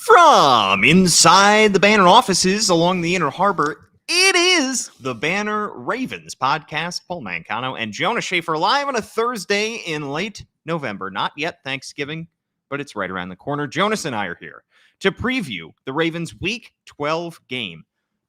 From inside the Banner offices along the Inner Harbor, it is the Banner Ravens podcast. Paul Mancano and Jonas Shaffer live on a Thursday in late November. Not yet Thanksgiving, but it's right around the corner. Jonas and I are here to preview the Ravens' Week 12 game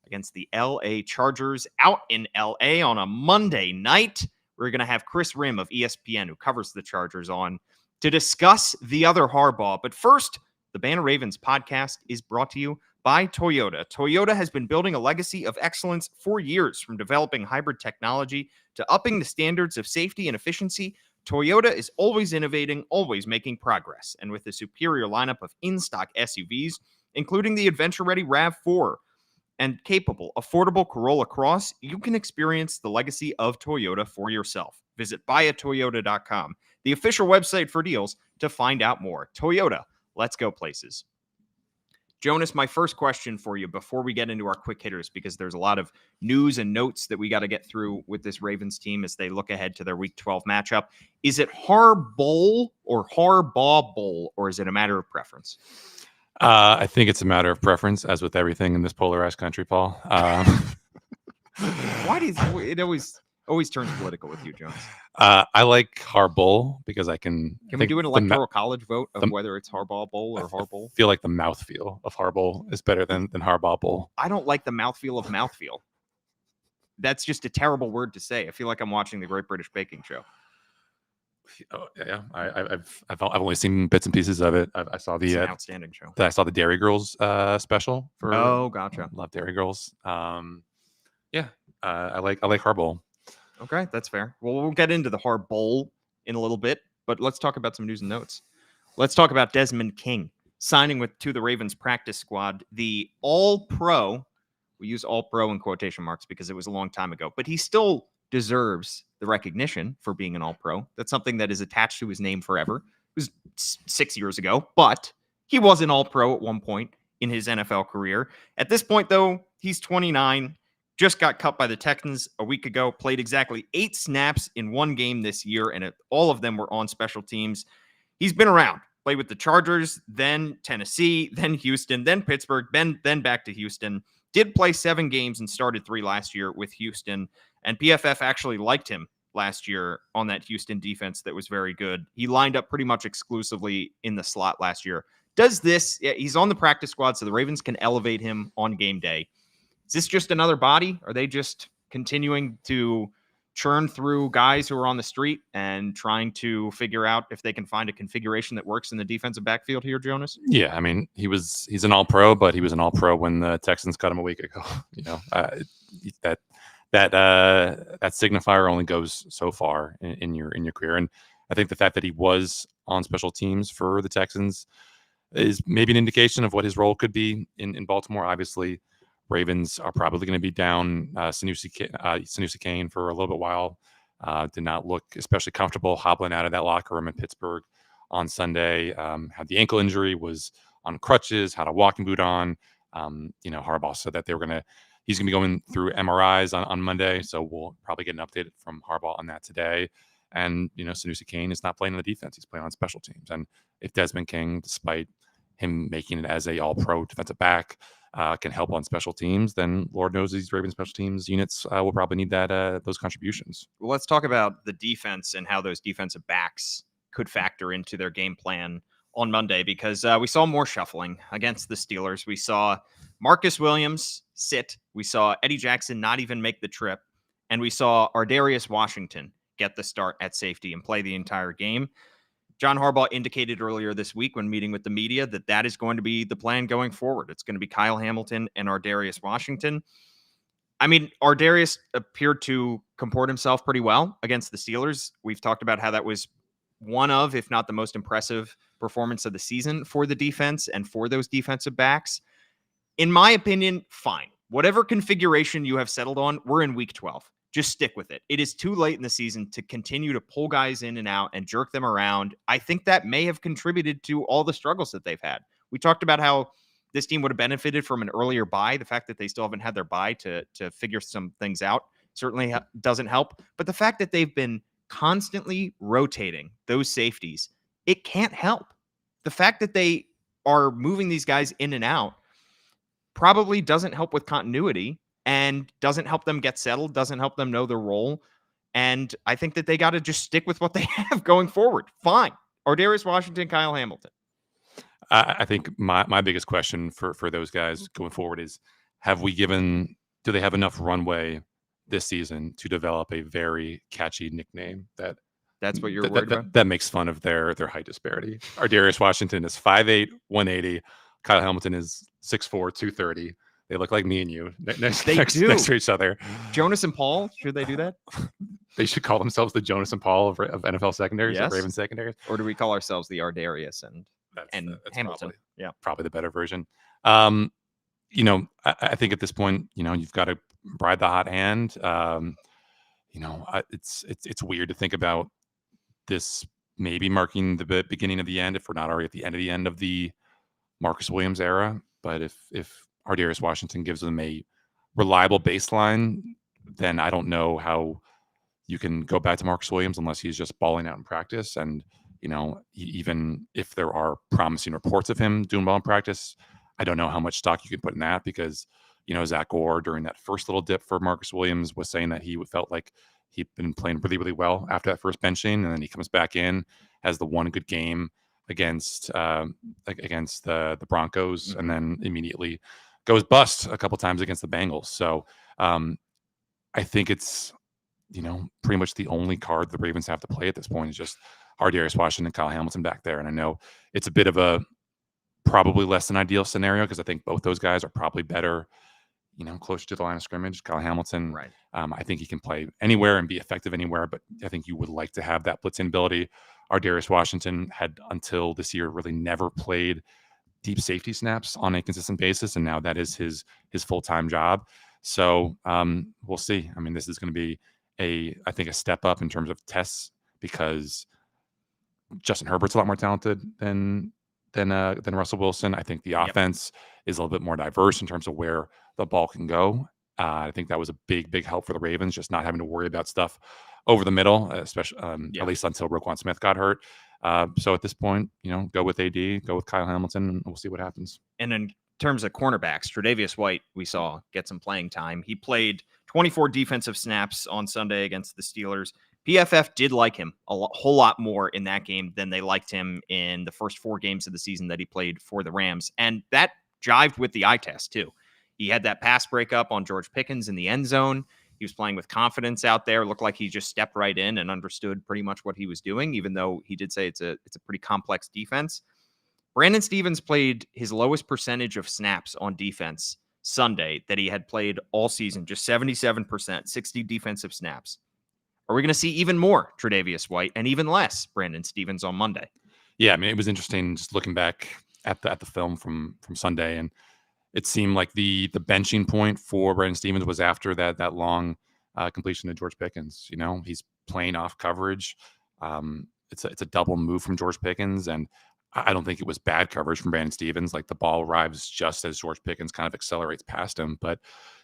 against the LA Chargers out in LA on a Monday night. We're going to have Rhim of ESPN, who covers the Chargers, on to discuss the other Harbaugh. But first, the Banner Ravens podcast is brought to you by Toyota. Toyota has been building a legacy of excellence for years, from developing hybrid technology to upping the standards of safety and efficiency. Toyota is always innovating, always making progress. And with a superior lineup of in-stock SUVs, including the adventure-ready RAV4 and capable, affordable Corolla Cross, you can experience the legacy of Toyota for yourself. Visit buyatoyota.com, the official website for deals, to find out more. Toyota. Let's go places. Jonas, my first question for you before we get into our quick hitters, because there's a lot of news and notes that we got to get through with this Ravens team as they look ahead to their Week 12 matchup. Is it Harbaugh or Harbaugh Bowl, or is it a matter of preference? I think it's a matter of preference, as with everything in this polarized country, Paul. Why do you, it always turns political with you, Jonas? I like Harbaugh because I can. Can we do an electoral college vote of whether it's Harbaugh Bowl or Harbaugh? I feel like the mouthfeel of Harbaugh is better than Harbaugh Bowl. I don't like the mouthfeel of mouthfeel. That's just a terrible word to say. I feel like I'm watching the Great British Baking Show. Oh, yeah, I've only seen bits and pieces of it. I saw the outstanding show. I saw the Dairy Girls special. Gotcha. Love Dairy Girls. I like Harbaugh. Okay, that's fair. Well, we'll get into the Harbaugh in a little bit, but let's talk about some news and notes. Let's talk about Desmond King signing to the Ravens practice squad, the All-Pro. We use All-Pro in quotation marks because it was a long time ago, but he still deserves the recognition for being an All-Pro. That's something that is attached to his name forever. It was 6 years ago, but he was an All-Pro at one point in his NFL career. At this point, though, he's 29. Just got cut by the Texans a week ago, played exactly 8 snaps in one game this year, and all of them were on special teams. He's been around, played with the Chargers, then Tennessee, then Houston, then Pittsburgh, then back to Houston. Did play 7 games and started 3 last year with Houston, and PFF actually liked him last year on that Houston defense that was very good. He lined up pretty much exclusively in the slot last year. He's on the practice squad, so the Ravens can elevate him on game day. Is this just another body? Are they just continuing to churn through guys who are on the street and trying to figure out if they can find a configuration that works in the defensive backfield here, Jonas? Yeah, I mean, he's an All-Pro, but he was an All-Pro when the Texans cut him a week ago. That signifier only goes so far in your career, and I think the fact that he was on special teams for the Texans is maybe an indication of what his role could be in Baltimore. Obviously, Ravens are probably going to be down Sanusi Kane for a little bit while. Did not look especially comfortable hobbling out of that locker room in Pittsburgh on Sunday. Had the ankle injury, was on crutches, had a walking boot on. Harbaugh said that he's going to be going through MRIs on Monday, so we'll probably get an update from Harbaugh on that today. And, Sanusi Kane is not playing on the defense. He's playing on special teams. And if Desmond King, despite him making it as a all-pro defensive back, can help on special teams, then Lord knows these Ravens special teams units will probably need those contributions. Well, let's talk about the defense and how those defensive backs could factor into their game plan on Monday, because we saw more shuffling against the Steelers. We saw Marcus Williams sit. We saw Eddie Jackson not even make the trip. And we saw Ardarius Washington get the start at safety and play the entire game. John Harbaugh indicated earlier this week when meeting with the media that is going to be the plan going forward. It's going to be Kyle Hamilton and Ardarius Washington. I mean, Ardarius appeared to comport himself pretty well against the Steelers. We've talked about how that was one of, if not the most impressive performance of the season for the defense and for those defensive backs. In my opinion, fine. Whatever configuration you have settled on, we're in week 12. Just stick with it. It is too late in the season to continue to pull guys in and out and jerk them around. I think that may have contributed to all the struggles that they've had. We talked about how this team would have benefited from an earlier bye. The fact that they still haven't had their bye to figure some things out certainly doesn't help. But the fact that they've been constantly rotating those safeties, it can't help. The fact that they are moving these guys in and out probably doesn't help with continuity and doesn't help them get settled, doesn't help them know their role. And I think that they got to just stick with what they have going forward. Fine. Darius Washington, Kyle Hamilton. I think my biggest question for those guys going forward is, do they have enough runway this season to develop a very catchy nickname that's what you're worried about? That makes fun of their height disparity. Darius Washington is 5'8", 180. Kyle Hamilton is 6'4", 230. They look like me and you next to each other. Jonas and Paul, should they do that? They should call themselves the Jonas and Paul of NFL secondaries, yes. Of Ravens secondaries. Or do we call ourselves the Darius and Hamilton? Probably the better version. I think at this point, you've got to ride the hot hand. It's weird to think about this maybe marking the beginning of the end, if we're not already at the end of the Marcus Williams era. But if Darius Washington gives them a reliable baseline, then I don't know how you can go back to Marcus Williams unless he's just balling out in practice. And, even if there are promising reports of him doing well in practice, I don't know how much stock you can put in that, because, Zach Gore during that first little dip for Marcus Williams was saying that he felt like he'd been playing really, really well after that first benching. And then he comes back in, has the one good game against the Broncos, and then immediately goes bust a couple times against the Bengals. So I think it's, pretty much the only card the Ravens have to play at this point is just Darius Washington and Kyle Hamilton back there. And I know it's a bit of a probably less than ideal scenario, because I think both those guys are probably better, closer to the line of scrimmage. Kyle Hamilton, right. I think he can play anywhere and be effective anywhere, but I think you would like to have that blitzing ability. Darius Washington had until this year really never played deep safety snaps on a consistent basis, and now that is his full-time job. So we'll see. I mean, this is going to be I think a step up in terms of tests, because Justin Herbert's a lot more talented than Russell Wilson. I think the offense is a little bit more diverse in terms of where the ball can go. I think that was a big help for the Ravens, just not having to worry about stuff over the middle, especially at least until Roquan Smith got hurt. So at this point, go with AD, go with Kyle Hamilton, and we'll see what happens. And in terms of cornerbacks, Tre'Davious White, we saw get some playing time. He played 24 defensive snaps on Sunday against the Steelers. PFF did like him whole lot more in that game than they liked him in the first 4 games of the season that he played for the Rams. And that jived with the eye test, too. He had that pass breakup on George Pickens in the end zone. He was playing with confidence out there. Looked like he just stepped right in and understood pretty much what he was doing, even though he did say it's a pretty complex defense. Brandon Stephens played his lowest percentage of snaps on defense Sunday that he had played all season, just 77%, 60 defensive snaps. Are we going to see even more Tre'Davious White and even less Brandon Stephens on Monday? Yeah, I mean, it was interesting just looking back at the film from Sunday, and it seemed like the benching point for Brandon Stephens was after that long completion to George Pickens. He's playing off coverage. It's a double move from George Pickens, and I don't think it was bad coverage from Brandon Stephens. Like, the ball arrives just as George Pickens kind of accelerates past him. But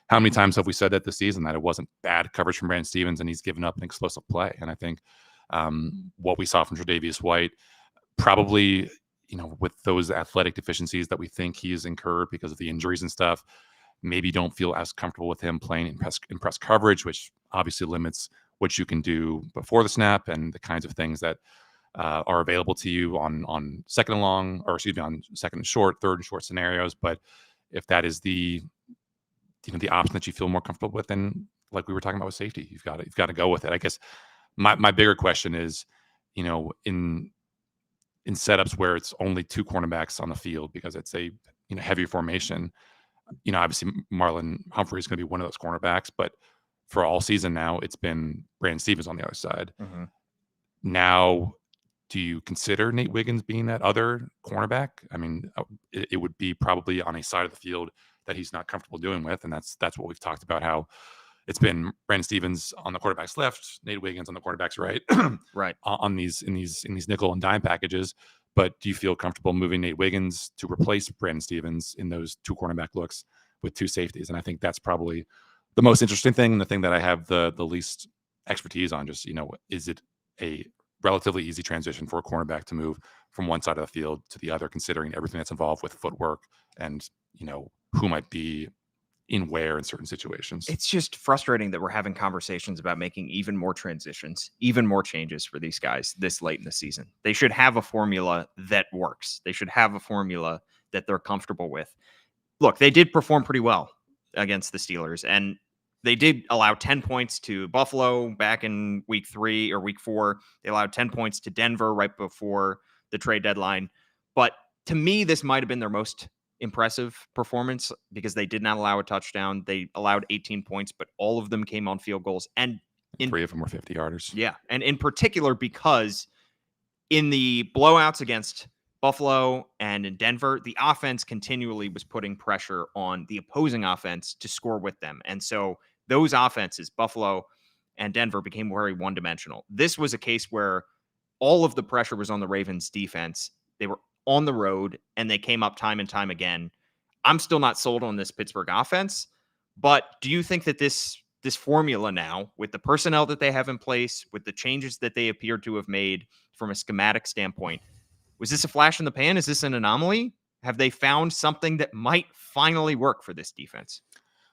how many times have we said that this season that it wasn't bad coverage from Brandon Stephens and he's given up an explosive play? And I think what we saw from Tre'Davious White, probably, with those athletic deficiencies that we think he's incurred because of the injuries and stuff, maybe don't feel as comfortable with him playing in press coverage, which obviously limits what you can do before the snap and the kinds of things that are available to you on second and long, or excuse me, on second and short, third and short scenarios. But if that is the option that you feel more comfortable with, then, like we were talking about with safety, you've got to go with it. I guess my bigger question is, in setups where it's only 2 cornerbacks on the field because it's a heavy formation, obviously Marlon Humphrey is going to be one of those cornerbacks, but for all season now, it's been Brandon Stephens on the other side. Mm-hmm. Now, do you consider Nate Wiggins being that other cornerback? I mean, it would be probably on a side of the field that he's not comfortable doing with, and that's what we've talked about, how it's been Brandon Stephens on the quarterback's left, Nate Wiggins on the quarterback's right, right, on these nickel and dime packages. But do you feel comfortable moving Nate Wiggins to replace Brandon Stephens in those 2 cornerback looks with 2 safeties? And I think that's probably the most interesting thing, and the thing that I have the least expertise on. Just, is it a relatively easy transition for a cornerback to move from one side of the field to the other, considering everything that's involved with footwork and, who might be in where in certain situations. It's just frustrating that we're having conversations about making even more transitions, even more changes for these guys this late in the season. They should have a formula that works. They should have a formula that they're comfortable with. Look, they did perform pretty well against the Steelers, and they did allow 10 points to Buffalo back in week 3 or week 4. They allowed 10 points to Denver right before the trade deadline. But to me, this might have been their most impressive performance because they did not allow a touchdown. They allowed 18 points, but all of them came on field goals. And 3 of them were 50-yarders. Yeah. And in particular, because in the blowouts against Buffalo and in Denver, the offense continually was putting pressure on the opposing offense to score with them. And so those offenses, Buffalo and Denver, became very one-dimensional. This was a case where all of the pressure was on the Ravens defense. They were on the road, and they came up time and time again. I'm still not sold on this Pittsburgh offense, but do you think that this formula now, with the personnel that they have in place, with the changes that they appear to have made from a schematic standpoint, was this a flash in the pan? Is this an anomaly? Have they found something that might finally work for this defense?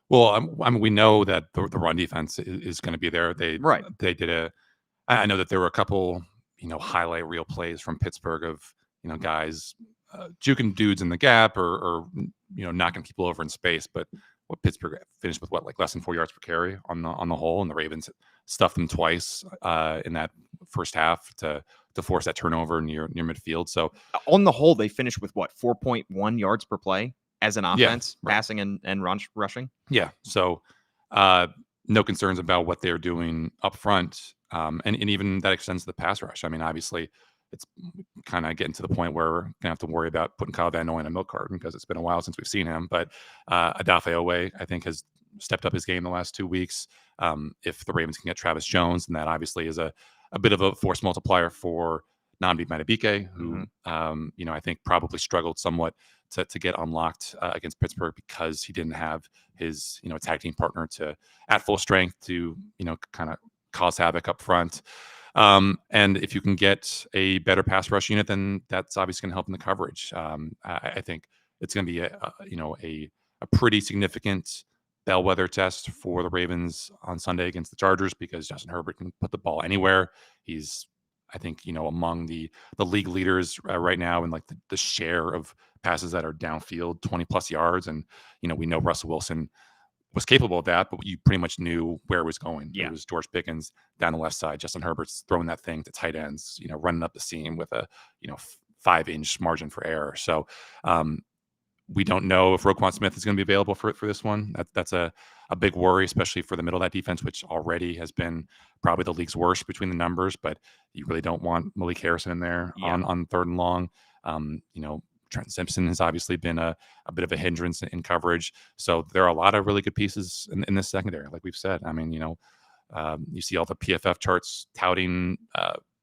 Well, I mean, we know that the run defense is going to be there. They did I know that there were a couple, highlight reel plays from Pittsburgh of, guys juking dudes in the gap or knocking people over in space. But what Pittsburgh finished with like less than 4 yards per carry on the whole, and the Ravens stuffed them twice in that first half to force that turnover near midfield. So on the whole, they finished with 4.1 yards per play as an offense, right. passing and rushing. Yeah. So no concerns about what they're doing up front. And even that extends to the pass rush. I mean, obviously, it's kind of getting to the point where we're going to have to worry about putting Kyle Van Noy in a milk carton because it's been a while since we've seen him. But Odafe Owe, I think, has stepped up his game the last 2 weeks. If the Ravens can get Travis Jones, then that obviously is a bit of a force multiplier for Nnamdi Madubuike, who, I think probably struggled somewhat to get unlocked against Pittsburgh because he didn't have his, tag team partner at full strength to, kind of cause havoc up front. And if you can get a better pass rush unit, then that's obviously going to help in the coverage. I think it's going to be a pretty significant bellwether test for the Ravens on Sunday against the Chargers because Justin Herbert can put the ball anywhere. He's, I think, among the league leaders right now in like the share of passes that are downfield 20 plus yards. And, we know Russell Wilson was capable of that, but you pretty much knew where it was going. Yeah. It was George Pickens down the left side. Justin Herbert's throwing that thing to tight ends, running up the seam with a, 5-inch margin for error. So we don't know if Roquan Smith is going to be available for this one. That's a big worry, especially for the middle of that defense, which already has been probably the league's worst between the numbers, but you really don't want Malik Harrison in there on third and long. Trent Simpson has obviously been a bit of a hindrance in coverage. So there are a lot of really good pieces in this secondary, like we've said. I mean, you see all the PFF charts touting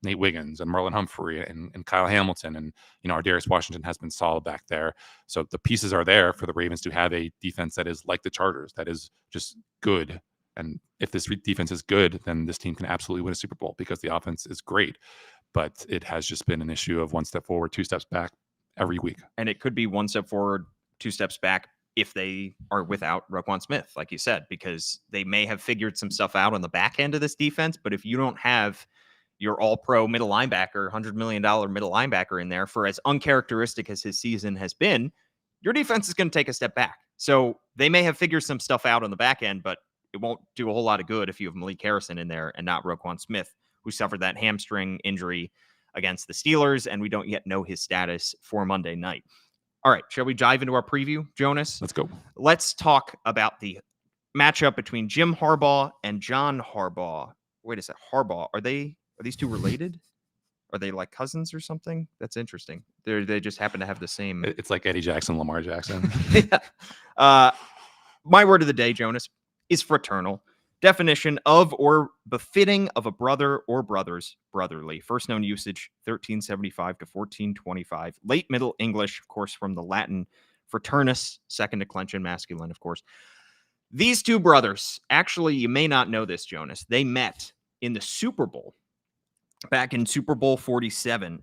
Nate Wiggins and Marlon Humphrey and Kyle Hamilton. And, Ardarius Washington has been solid back there. So the pieces are there for the Ravens to have a defense that is like the Chargers, that is just good. And if this defense is good, then this team can absolutely win a Super Bowl because the offense is great. But it has just been an issue of one step forward, 2 steps back every week. And it could be 1 step forward, 2 steps back if they are without Roquan Smith, like you said, because they may have figured some stuff out on the back end of this defense. But if you don't have your all-pro middle linebacker, $100 million middle linebacker in there, for as uncharacteristic as his season has been, your defense is going to take a step back. So they may have figured some stuff out on the back end, but it won't do a whole lot of good if you have Malik Harrison in there and not Roquan Smith, who suffered that hamstring injury against the Steelers, and we don't yet know his status for Monday night. All right, shall we dive into our preview, Jonas? Let's go. Let's talk about the matchup between Jim Harbaugh and John Harbaugh. Wait a sec, Harbaugh, are these two related? Are they like cousins or something? That's interesting. They just happen to have the same. It's like Eddie Jackson, Lamar Jackson. Yeah. My word of the day, Jonas, is fraternal. Definition of or befitting of a brother or brothers, brotherly. First known usage, 1375 to 1425. Late Middle English, of course, from the Latin fraternus, second declension masculine, of course. These two brothers, actually, you may not know this, Jonas, they met in the Super Bowl back in Super Bowl 47.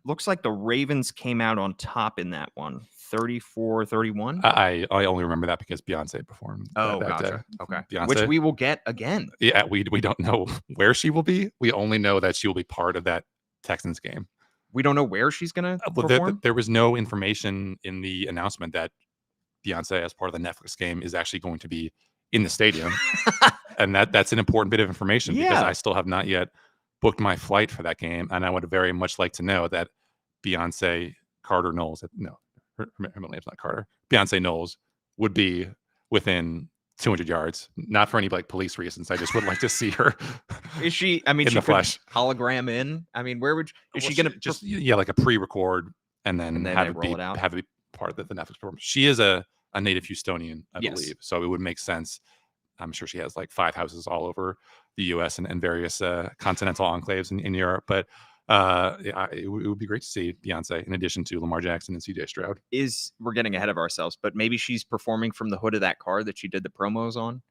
Looks like the Ravens came out on top in that one, 34-31. I only remember that because Beyonce performed that day. Gotcha. Okay. Beyonce. Which we will get again. Yeah, we don't know where she will be. We only know that she will be part of that Texans game. We don't know where she's going to perform? There was no information in the announcement that Beyonce, as part of the Netflix game, is actually going to be in the stadium. And that's an important bit of information because I still have not yet booked my flight for that game. And I would very much like to know that Beyonce Carter Knowles, no, her middle name's not Carter, Beyonce Knowles would be within 200 yards, not for any like police reasons. I just would like to see her. Is she? I mean, in she the flesh. Hologram in. I mean, where would is she going to just like a pre-record and then have it roll it out? Have it be part of the Netflix program. She is a native Houstonian, I believe, so it would make sense. I'm sure she has like 5 houses all over the U.S. and various continental enclaves in Europe, but it would be great to see Beyonce in addition to Lamar Jackson and C.J. Stroud. We're getting ahead of ourselves, but maybe she's performing from the hood of that car that she did the promos on.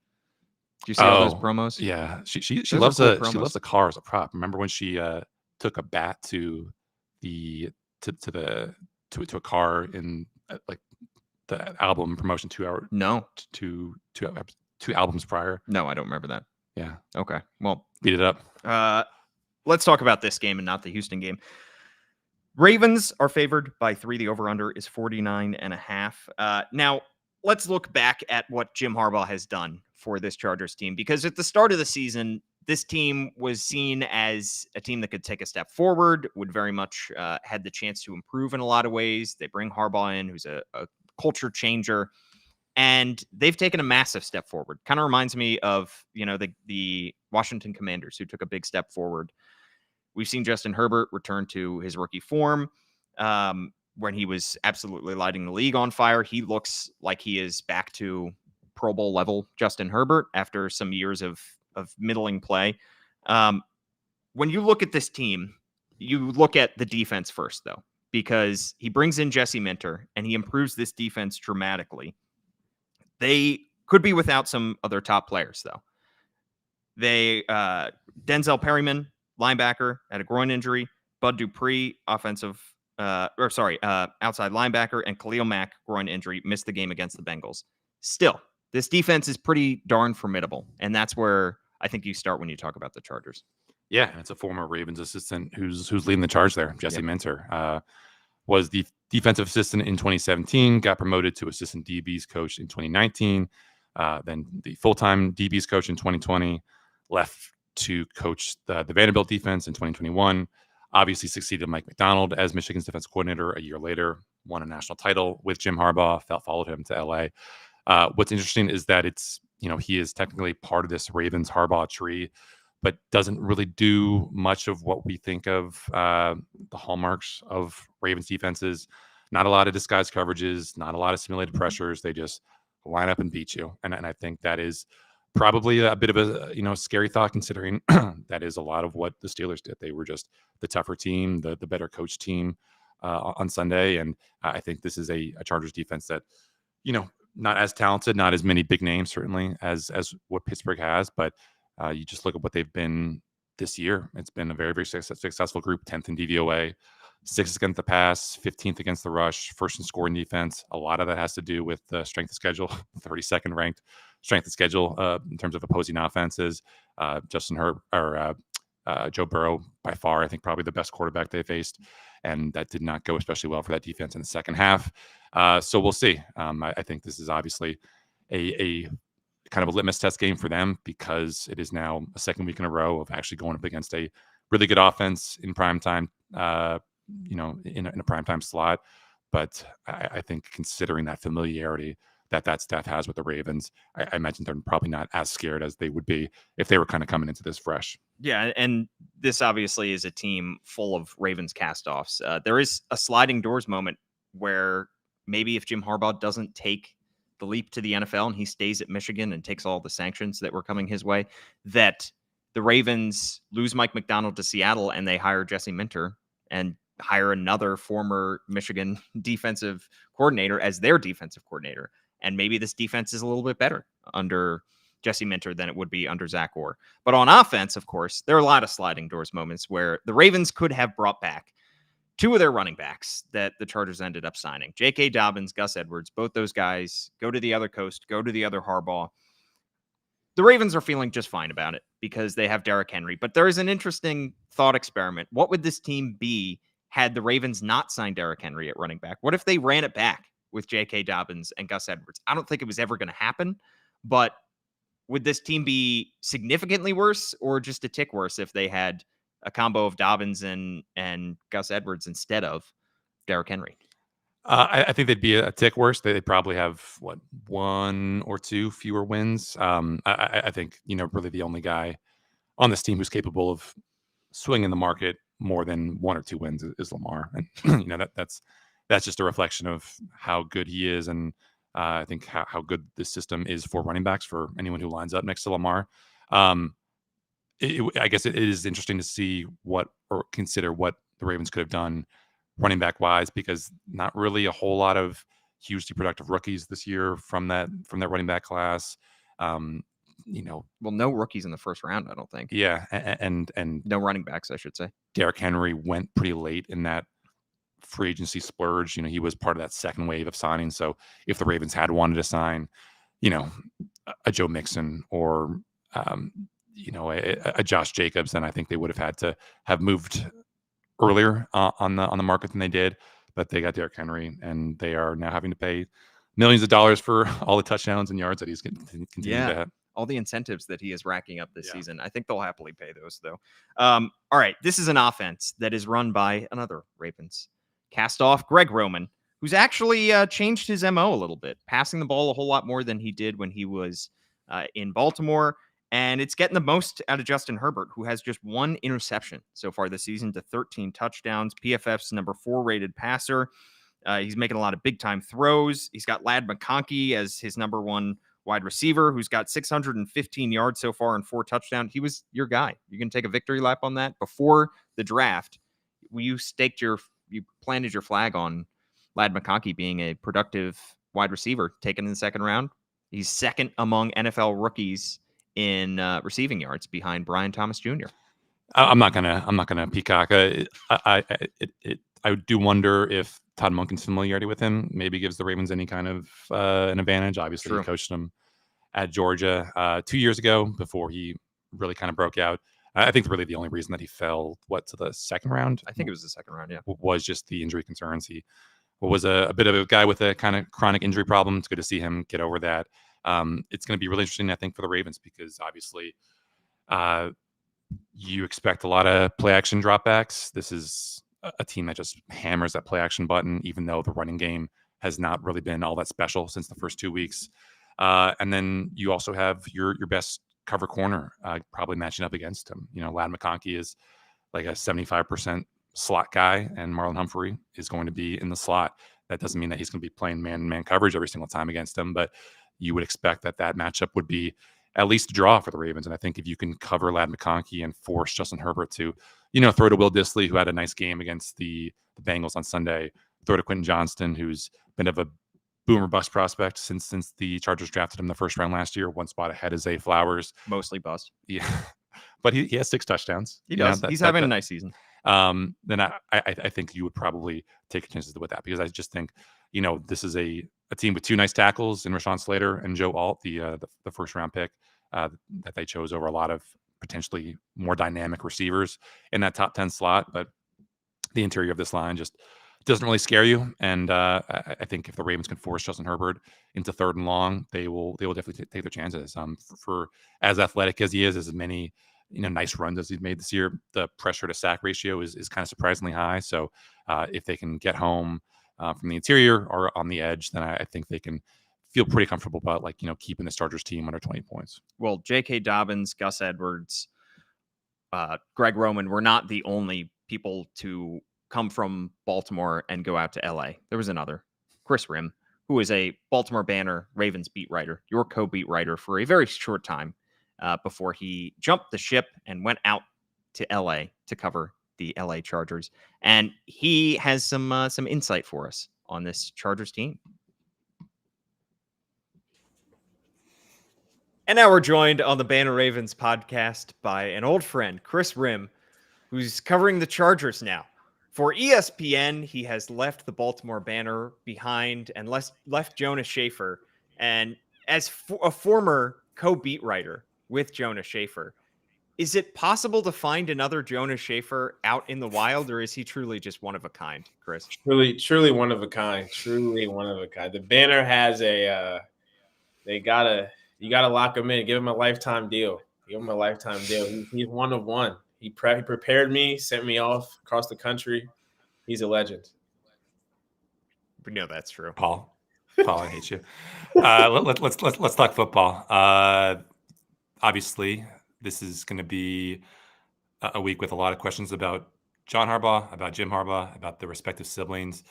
Do you see all those promos? Yeah, she loves she loves a car as a prop. Remember when she took a bat to a car in like the album promotion 2 hour? No, two albums prior. No, I don't remember that. Yeah. Okay. Well, beat it up. Let's talk about this game and not the Houston game. Ravens are favored by 3. The over-under is 49.5. Now, let's look back at what Jim Harbaugh has done for this Chargers team, because at the start of the season, this team was seen as a team that could take a step forward, would very much had the chance to improve in a lot of ways. They bring Harbaugh in, who's a culture changer, and they've taken a massive step forward. Kind of reminds me of, the Washington Commanders, who took a big step forward. We've seen Justin Herbert return to his rookie form when he was absolutely lighting the league on fire. He looks like he is back to Pro Bowl level Justin Herbert after some years of middling play. When you look at this team, you look at the defense first, though, because he brings in Jesse Minter and he improves this defense dramatically. They could be without some other top players, though. They Denzel Perryman, linebacker, had a groin injury. Bud Dupree, outside linebacker, and Khalil Mack, groin injury, missed the game against the Bengals. Still, this defense is pretty darn formidable, and that's where I think you start when you talk about the Chargers. Yeah, it's a former Ravens assistant who's leading the charge there. Jesse Minter was the defensive assistant in 2017, got promoted to assistant DBs coach in 2019, then the full-time DBs coach in 2020, left to coach the Vanderbilt defense in 2021. Obviously succeeded Mike Macdonald as Michigan's defense coordinator a year later, won a national title with Jim Harbaugh, followed him to LA. What's interesting is that it's, he is technically part of this Ravens Harbaugh tree, but doesn't really do much of what we think of the hallmarks of Ravens defenses. Not a lot of disguised coverages, not a lot of simulated pressures. They just line up and beat you. And I think that is probably a bit of a scary thought, considering that is a lot of what the Steelers did. They were just the tougher team, the better coach team on Sunday. And I think this is a Chargers defense that, not as talented, not as many big names, certainly, as what Pittsburgh has. But you just look at what they've been this year. It's been a very, very successful group, 10th in DVOA, 6th against the pass, 15th against the rush, 1st in scoring defense. A lot of that has to do with the strength of schedule, 32nd ranked strength of schedule in terms of opposing offenses. Joe Burrow, by far, I think probably the best quarterback they faced. And that did not go especially well for that defense in the second half. So we'll see. I think this is obviously a kind of a litmus test game for them, because it is now a second week in a row of actually going up against a really good offense in prime time, in a prime time slot. But I think considering that familiarity that staff has with the Ravens, I imagine they're probably not as scared as they would be if they were kind of coming into this fresh. Yeah, and this obviously is a team full of Ravens castoffs. There is a sliding doors moment where maybe if Jim Harbaugh doesn't take the leap to the NFL and he stays at Michigan and takes all the sanctions that were coming his way, that the Ravens lose Mike Macdonald to Seattle and they hire Jesse Minter and hire another former Michigan defensive coordinator as their defensive coordinator. And maybe this defense is a little bit better under Jesse Minter than it would be under Zach Orr. But on offense, of course, there are a lot of sliding doors moments where the Ravens could have brought back two of their running backs that the Chargers ended up signing. J.K. Dobbins, Gus Edwards, both those guys go to the other coast, go to the other Harbaugh. The Ravens are feeling just fine about it because they have Derrick Henry. But there is an interesting thought experiment. What would this team be had the Ravens not signed Derrick Henry at running back? What if they ran it back with J.K. Dobbins and Gus Edwards? I don't think it was ever going to happen, but would this team be significantly worse or just a tick worse if they had a combo of Dobbins and Gus Edwards instead of Derrick Henry? I think they'd be a tick worse. They'd probably have one or two fewer wins. I think really the only guy on this team who's capable of swinging the market more than one or two wins is Lamar, and that's just a reflection of how good he is, and I think how good this system is for running backs for anyone who lines up next to Lamar. I guess it is interesting to see consider what the Ravens could have done running back wise, because not really a whole lot of hugely productive rookies this year from that running back class. Well, no rookies in the first round, I don't think. Yeah, and no running backs, I should say. Derrick Henry went pretty late in that free agency splurge. He was part of that second wave of signings. So if the Ravens had wanted to sign, a Joe Mixon or a Josh Jacobs, then I think they would have had to have moved earlier on the market than they did. But they got Derrick Henry, and they are now having to pay millions of dollars for all the touchdowns and yards that he's continuing to have. All the incentives that he is racking up this season. I think they'll happily pay those, though. All right, this is an offense that is run by another Ravens cast-off, Greg Roman, who's actually changed his MO a little bit, passing the ball a whole lot more than he did when he was in Baltimore. And it's getting the most out of Justin Herbert, who has just one interception so far this season to 13 touchdowns. PFF's number 4 rated passer. He's making a lot of big-time throws. He's got Ladd McConkey as his number 1 wide receiver, who's got 615 yards so far and 4 touchdowns. He was your guy. You can take a victory lap on that. Before the draft, you planted your flag on Ladd McConkey being a productive wide receiver taken in the second round. He's second among NFL rookies in receiving yards behind Brian Thomas Jr. I'm not gonna peacock. I do wonder if Todd Monken's familiarity with him maybe gives the Ravens any kind of an advantage. Obviously, He coached him at Georgia 2 years ago before he really kind of broke out. I think really the only reason that he fell to the second round. I think it was the second round. Yeah, was just the injury concerns. He was a bit of a guy with a kind of chronic injury problem. It's good to see him get over that. It's going to be really interesting, I think, for the Ravens because obviously you expect a lot of play action dropbacks. This is a team that just hammers that play action button, even though the running game has not really been all that special since the first 2 weeks. And then you also have your best cover corner probably matching up against him. Ladd McConkey is like a 75% slot guy, and Marlon Humphrey is going to be in the slot. That doesn't mean that he's going to be playing man-to-man coverage every single time against him, but you would expect that matchup would be at least a draw for the Ravens. And I think if you can cover Ladd McConkey and force Justin Herbert to, throw to Will Dissly, who had a nice game against the Bengals on Sunday, throw to Quentin Johnston, who's been of a boomer bust prospect since the Chargers drafted him the first round last year, one spot ahead of Zay Flowers. Mostly bust. Yeah. But he has 6 touchdowns. He does. He's having a nice season. Then I think you would probably take chances with that because I just think, this is a team with 2 nice tackles in Rashawn Slater and Joe Alt, the first round pick that they chose over a lot of potentially more dynamic receivers in that top 10 slot. But the interior of this line just doesn't really scare you. And I think if the Ravens can force Justin Herbert into 3rd and long, they will definitely take their chances. For as athletic as he is, as many nice runs as he's made this year, the pressure to sack ratio is kind of surprisingly high. So if they can get home from the interior or on the edge, then I think they can feel pretty comfortable about keeping the Chargers team under 20 points. Well, J.K. Dobbins, Gus Edwards, Greg Roman were not the only people to come from Baltimore and go out to L.A. There was another, Chris Rhim, who is a Baltimore Banner Ravens beat writer, your co-beat writer for a very short time before he jumped the ship and went out to L.A. to cover the L.A. Chargers. And he has some insight for us on this Chargers team. And now we're joined on the Banner Ravens podcast by an old friend, Kris Rhim, who's covering the Chargers now. For ESPN, he has left the Baltimore Banner behind and left Jonas Shaffer. And as a former co-beat writer with Jonas Shaffer, is it possible to find another Jonas Shaffer out in the wild, or is he truly just one of a kind, Kris? Truly one of a kind. Truly one of a kind. The Banner has you gotta lock him in, give him a lifetime deal. Give him a lifetime deal. He's one of one. He prepared me, sent me off across the country. He's a legend. We know that's true. Paul, I hate you. Let's talk football. Obviously, this is going to be a week with a lot of questions about John Harbaugh, about Jim Harbaugh, about the respective siblings.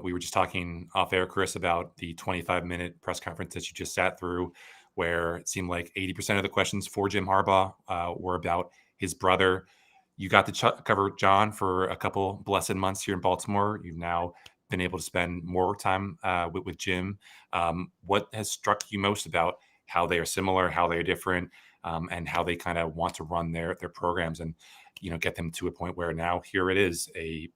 We were just talking off air, Kris, about the 25-minute press conference that you just sat through, where it seemed like 80% of the questions for Jim Harbaugh were about his brother. You got to cover John for a couple blessed months here in Baltimore. You've now been able to spend more time with Jim. What has struck you most about how they are similar, how they are different, and how they kind of want to run their programs and, get them to a point where now here it is, a,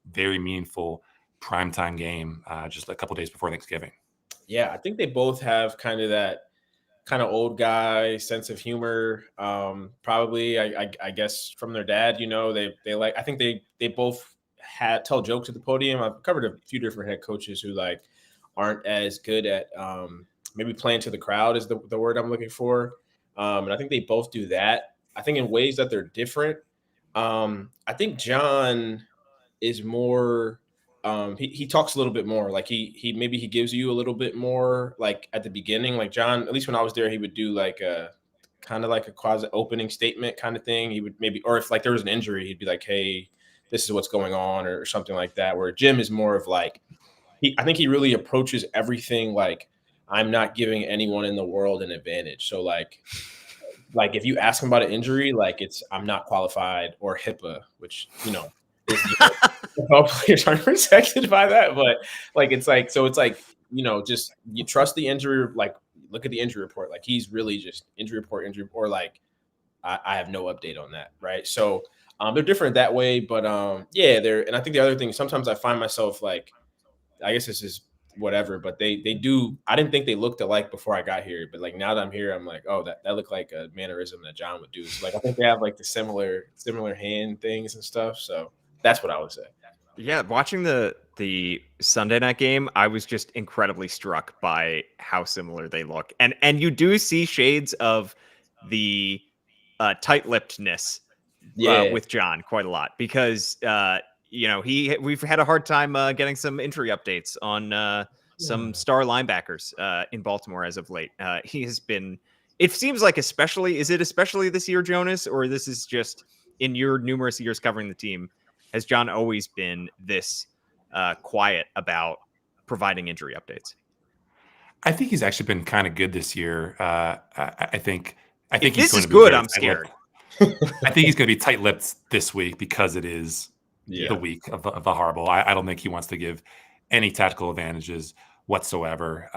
very meaningful primetime game just a couple days before Thanksgiving? Yeah, I think they both have kind of that kind of old guy sense of humor. Probably, I guess from their dad, they like, I think they both tell jokes at the podium. I've covered a few different head coaches who like aren't as good at maybe playing to the crowd is the word I'm looking for. And I think they both do that. I think in ways that they're different. I think John is more, he talks a little bit more. Like he maybe he gives you a little bit more like at the beginning. Like John, at least when I was there, he would do like a kind of like a quasi opening statement kind of thing. He would maybe, or if like there was an injury, he'd be like, hey, this is what's going on or something like that. Where Jim is more of like, I think he really approaches everything like, I'm not giving anyone in the world an advantage. So like if you ask him about an injury, like I'm not qualified or HIPAA, which, is football players aren't protected by that. But like, it's like, just you trust the injury, like look at the injury report. Like he's really just injury report, or like, I have no update on that. Right. So they're different that way, but yeah, and I think the other thing, sometimes I find myself like, I guess this is whatever, but they do. I didn't think they looked alike before I got here, but like now that I'm here, I'm like, oh, that looked like a mannerism that John would do. So like I think they have like the similar hand things and stuff. So that's what I would say. Yeah, watching the Sunday night game, I was just incredibly struck by how similar they look, and you do see shades of the tight-lippedness with John quite a lot because we've had a hard time getting some injury updates on some star linebackers in Baltimore as of late. He has been. It seems like especially this year, Jonas, or this is just in your numerous years covering the team. Has John always been this quiet about providing injury updates? I think he's actually been kind of good this year. I think if he's this going is to be good. I'm scared. I think he's going to be tight-lipped this week because it is the week of the Harbaugh. I don't think he wants to give any tactical advantages whatsoever.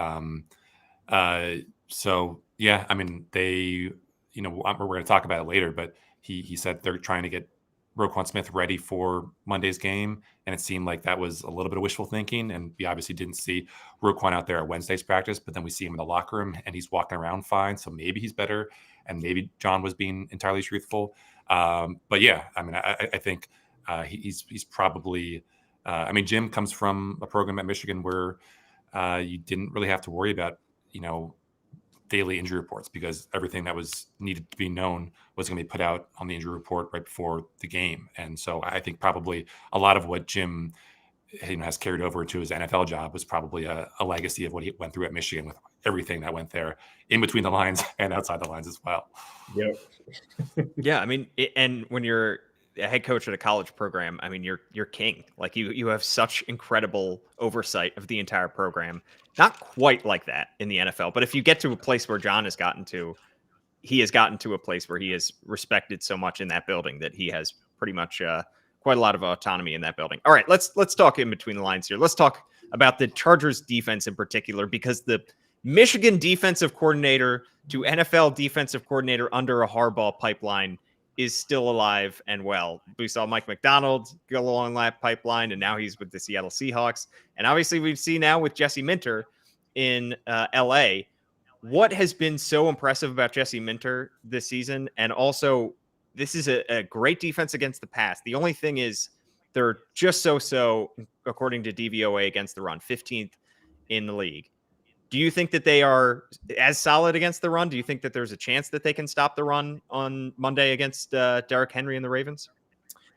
So yeah, I mean we're going to talk about it later, but he said they're trying to get Roquan Smith ready for Monday's game, and it seemed like that was a little bit of wishful thinking. And we obviously didn't see Roquan out there at Wednesday's practice, but then we see him in the locker room and he's walking around fine. So maybe he's better, and maybe John was being entirely truthful. But yeah, I mean, I think he's probably. Jim comes from a program at Michigan where you didn't really have to worry about daily injury reports because everything that was needed to be known was going to be put out on the injury report right before the game. And so I think probably a lot of what Jim has carried over into his NFL job was probably a legacy of what he went through at Michigan with everything that went there in between the lines and outside the lines as well. Yep. Yeah. I mean, and when you're a head coach at a college program, I mean, you're king. Like you have such incredible oversight of the entire program. Not quite like that in the NFL, but if you get to a place where John has gotten to, he has gotten to a place where he is respected so much in that building that he has pretty much quite a lot of autonomy in that building. All right, let's talk in between the lines here. Let's talk about the Chargers defense in particular, because the Michigan defensive coordinator to NFL defensive coordinator under a Harbaugh pipeline is still alive and well. We saw Mike McDonald go along that pipeline, and now he's with the Seattle Seahawks. And obviously, we've seen now with Jesse Minter in LA. What has been so impressive about Jesse Minter this season? And also, this is a great defense against the pass. The only thing is they're just so, according to DVOA, against the run, 15th in the league. Do you think that they are as solid against the run? Do you think that there's a chance that they can stop the run on Monday against Derrick Henry and the Ravens?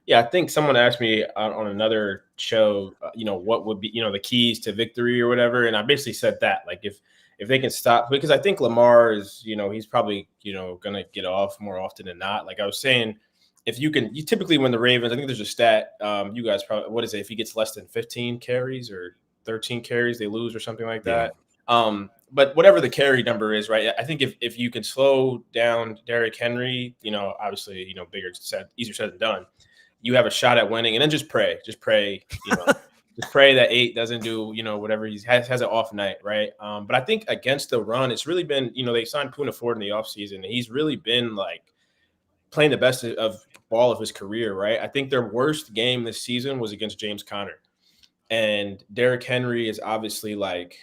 Yeah, I think someone asked me on another show, what would be, the keys to victory or whatever. And I basically said that, like, if they can stop, because I think Lamar is, he's probably, going to get off more often than not. Like I was saying, if you typically win the Ravens, I think there's a stat, you guys probably, what is it? If he gets less than 15 carries or 13 carries, they lose or something like that. But whatever the carry number is, right? I think if you can slow down Derrick Henry, obviously, easier said than done. You have a shot at winning, and then just pray, just pray that 8 doesn't do, whatever he has an off night, right? But I think against the run, it's really been, they signed Poona Ford in the offseason, and he's really been like playing the best of ball of his career, right? I think their worst game this season was against James Conner, and Derrick Henry is obviously like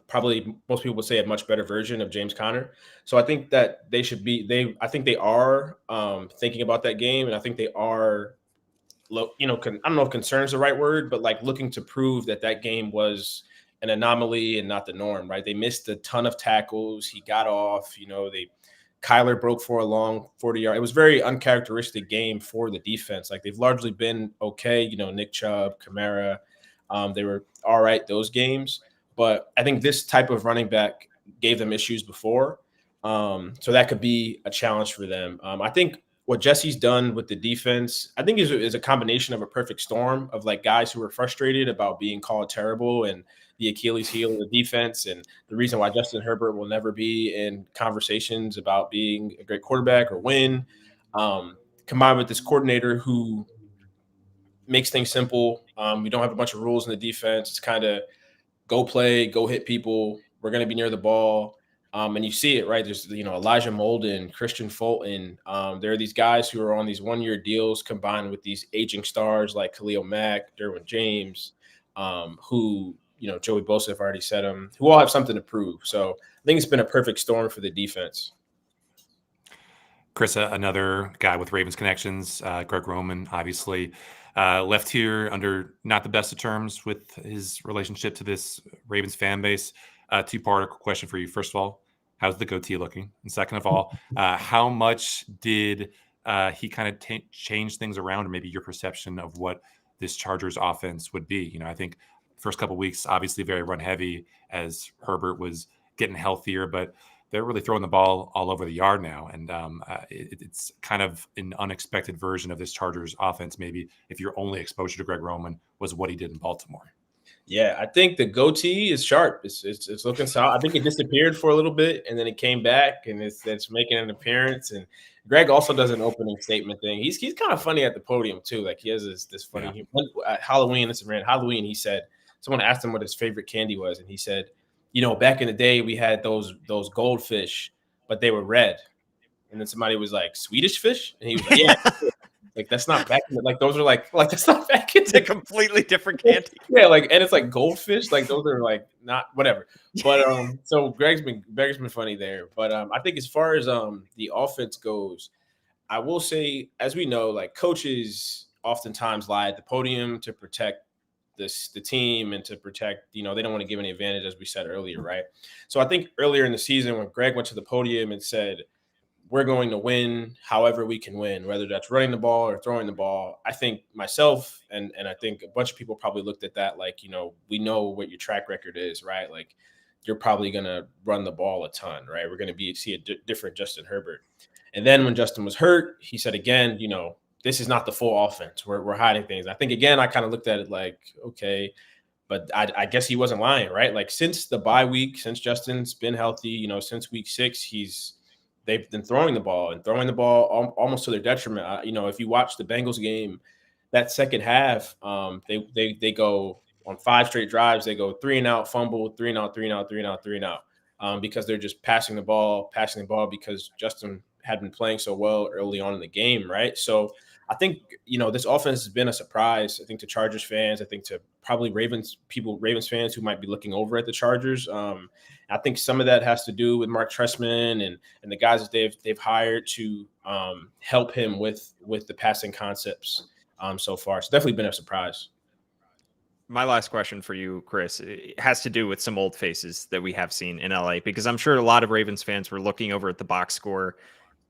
probably most people would say a much better version of James Conner. So I think that I think they are thinking about that game. And I think they are, I don't know if concern is the right word, but like looking to prove that game was an anomaly and not the norm, right? They missed a ton of tackles. He got off, Kyler broke for a long 40-yard. It was a very uncharacteristic game for the defense. Like they've largely been okay, Nick Chubb, Kamara, they were all right those games. But I think this type of running back gave them issues before. So that could be a challenge for them. I think what Jesse's done with the defense, I think is a combination of a perfect storm of like guys who are frustrated about being called terrible and the Achilles heel of the defense and the reason why Justin Herbert will never be in conversations about being a great quarterback or win, combined with this coordinator who makes things simple. We don't have a bunch of rules in the defense. It's kind of go play, go hit people. We're going to be near the ball. And you see it, right? There's, Elijah Molden, Christian Fulton. There are these guys who are on these one-year deals combined with these aging stars like Khalil Mack, Derwin James, who, Joey Bosa, I've already said him, who all have something to prove. So I think it's been a perfect storm for the defense. Kris, another guy with Ravens connections, Greg Roman, obviously. Left here under not the best of terms with his relationship to this Ravens fan base. Two-part question for you. First of all, how's the goatee looking? And second of all, how much did he kind of change things around, or maybe your perception of what this Chargers offense would be? I think first couple of weeks, obviously very run heavy as Herbert was getting healthier, but they're really throwing the ball all over the yard now. And it's kind of an unexpected version of this Chargers offense. Maybe if your only exposure to Greg Roman was what he did in Baltimore. Yeah, I think the goatee is sharp. It's looking solid. I think it disappeared for a little bit and then it came back and it's making an appearance. And Greg also does an opening statement thing. He's kind of funny at the podium too. Like he has this funny Halloween. Halloween. He said someone asked him what his favorite candy was, and he said, back in the day we had those goldfish, but they were red. And then somebody was like, Swedish fish, and he was like, yeah. Like that's not back. Like those are like that's not back. It's a completely different candy. Yeah, and it's like goldfish. Like those are like not whatever. But so Greg's been funny there. But I think as far as the offense goes, I will say, as we know, like coaches oftentimes lie at the podium to protect the team and to protect. They don't want to give any advantage, as we said earlier, right? So I think earlier in the season when Greg went to the podium and said, we're going to win however we can win, whether that's running the ball or throwing the ball. I think myself and I think a bunch of people probably looked at that like, we know what your track record is, right? Like you're probably going to run the ball a ton, right? We're going to see a different Justin Herbert. And then when Justin was hurt, he said again, this is not the full offense. We're hiding things. I think, again, I kind of looked at it like, okay, but I guess he wasn't lying, right? Like since the bye week, since Justin's been healthy, since week 6, they've been throwing the ball almost to their detriment. If you watch the Bengals game, that second half, they go on 5 straight drives, they go 3 and out, fumble, 3 and out, 3 and out, 3 and out, 3 and out, because they're just passing the ball because Justin had been playing so well early on in the game, right? So I think, this offense has been a surprise, I think, to Chargers fans. I think to probably Ravens fans who might be looking over at the Chargers. I think some of that has to do with Mark Trestman and the guys that they've hired to help him with the passing concepts so far. It's definitely been a surprise. My last question for you, Kris, it has to do with some old faces that we have seen in LA, because I'm sure a lot of Ravens fans were looking over at the box score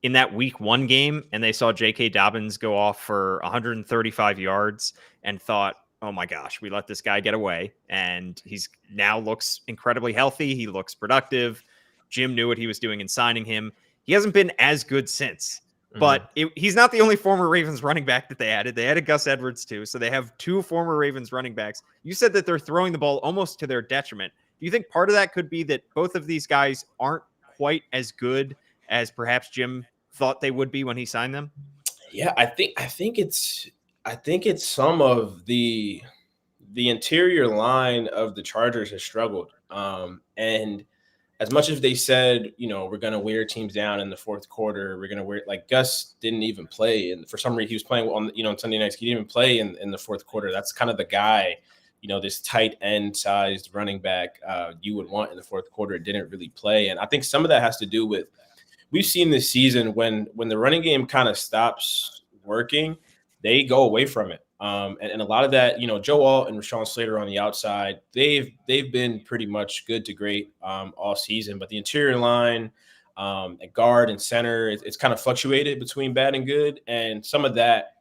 in that week 1 game and they saw J.K. Dobbins go off for 135 yards and thought, oh my gosh, we let this guy get away. And he's now looks incredibly healthy. He looks productive. Jim knew what he was doing in signing him. He hasn't been as good since. But he's not the only former Ravens running back that they added. They added Gus Edwards too. So they have 2 former Ravens running backs. You said that they're throwing the ball almost to their detriment. Do you think part of that could be that both of these guys aren't quite as good as perhaps Jim thought they would be when he signed them? Yeah, I think it's some of the interior line of the Chargers has struggled. And as much as they said, we're going to wear teams down in the fourth quarter, we're going to wear, like, Gus didn't even play. And for some reason he was playing on, on Sunday nights. He didn't even play in the fourth quarter. That's kind of the guy, this tight end sized running back you would want in the fourth quarter. It didn't really play. And I think some of that has to do with, we've seen this season when the running game kind of stops working, they go away from it. And a lot of that, Joe Alt and Rashawn Slater on the outside, they've been pretty much good to great all season. But the interior line, at guard and center, it's kind of fluctuated between bad and good. And some of that,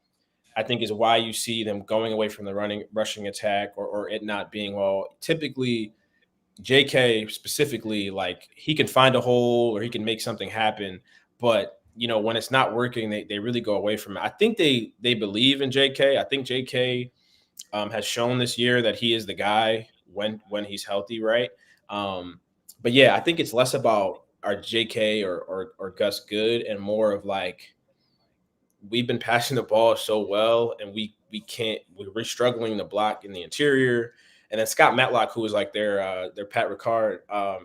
I think, is why you see them going away from the rushing attack or it not being well. Typically, JK specifically, like, he can find a hole or he can make something happen, but when it's not working, they really go away from it. I think they believe in JK. I think JK has shown this year that he is the guy when he's healthy, right? But yeah, I think it's less about our JK or Gus good and more of like, we've been passing the ball so well and we're struggling to block in the interior. And then Scott Matlock, who was like their Pat Ricard,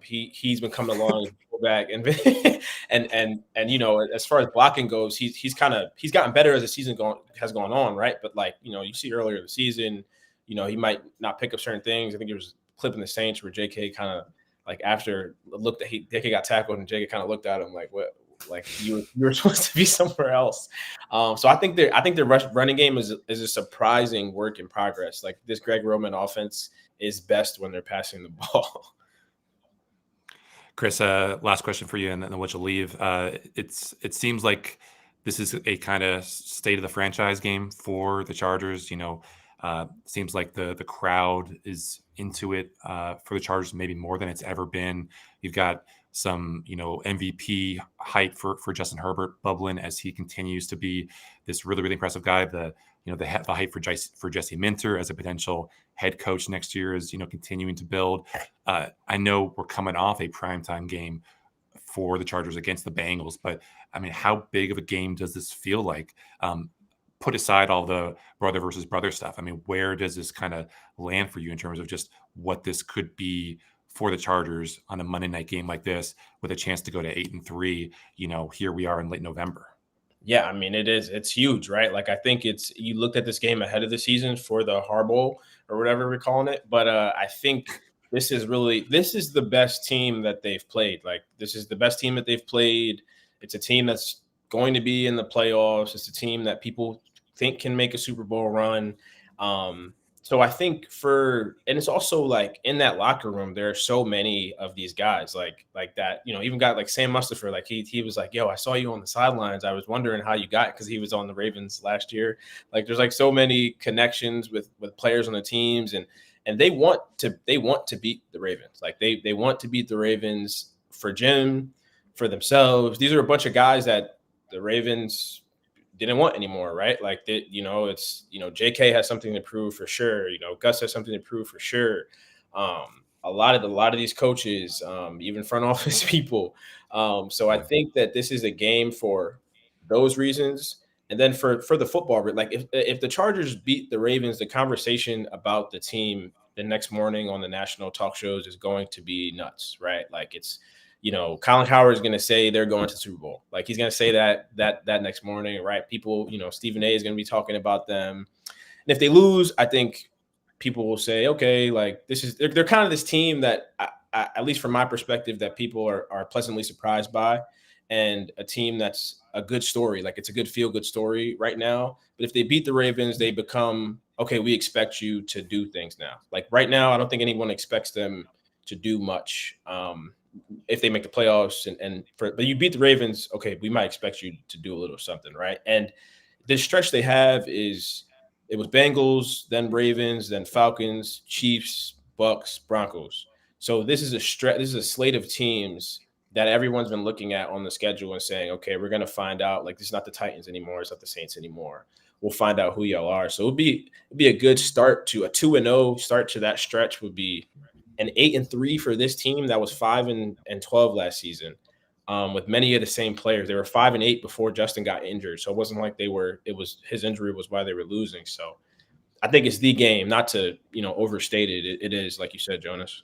he's been coming along back and as far as blocking goes, he's gotten better as the season has gone on, right? But like, you see earlier in the season, he might not pick up certain things. I think it was clipping the Saints where JK kind of like after looked at JK got tackled and JK kind of looked at him like, what? Like you were supposed to be somewhere else. So I think their running game is a surprising work in progress. Like, this Greg Roman offense is best when they're passing the ball. Kris, last question for you, and then what you'll leave. It seems like this is a kind of state of the franchise game for the Chargers. Seems like the crowd is into it for the Chargers, maybe more than it's ever been. You've got some, MVP hype for Justin Herbert bubbling as he continues to be this really, really impressive guy. The hype for Jesse Minter as a potential head coach next year is, continuing to build. I know we're coming off a primetime game for the Chargers against the Bengals, but I mean, how big of a game does this feel like? Put aside all the brother versus brother stuff. I mean, where does this kind of land for you in terms of just what this could be for the Chargers on a Monday night game like this with a chance to go to 8-3, here we are in late November? Yeah, I mean, it's huge, right? Like, I think you looked at this game ahead of the season for the Harbaugh or whatever we're calling it. But I think this is the best team that they've played. Like, this is the best team that they've played. It's a team that's going to be in the playoffs. It's a team that people think can make a Super Bowl run. So I think and it's also like in that locker room, there are so many of these guys like that, even got like Sam Mustipher, like he was like, yo, I saw you on the sidelines. I was wondering how you got, because he was on the Ravens last year. Like, there's like so many connections with players on the teams and they want to beat the Ravens. Like they want to beat the Ravens for Jim, for themselves. These are a bunch of guys that the Ravens didn't want anymore, right? Like, it's, JK has something to prove for sure. Gus has something to prove for sure. A lot of these coaches, even front office people. So I think that this is a game for those reasons. And then for the football, like if the Chargers beat the Ravens, the conversation about the team the next morning on the national talk shows is going to be nuts, right? Like it's, Colin Cowherd is going to say they're going to Super Bowl. Like he's going to say that next morning, right? People, Stephen A is going to be talking about them. And if they lose, I think people will say, okay, like they're kind of this team that at least from my perspective, that people are pleasantly surprised by, and a team that's a good story. Like it's a good feel-good story right now. But if they beat the Ravens, they become, okay, we expect you to do things now. Like right now, I don't think anyone expects them to do much if they make the playoffs. But you beat the Ravens, okay, we might expect you to do a little something, right? And the stretch they have is it was Bengals, then Ravens, then Falcons, Chiefs, Bucks, Broncos. So this is a stretch. This is a slate of teams that everyone's been looking at on the schedule and saying, okay, we're going to find out. Like this is not the Titans anymore. It's not the Saints anymore. We'll find out who y'all are. So it'd be a good start to a 2-0 start to that stretch. Would be an 8-3 for this team that was 5-12 last season. With many of the same players. They were 5-8 before Justin got injured. So it wasn't like his injury was why they were losing. So I think it's the game, not to, overstate it. It is, like you said, Jonas.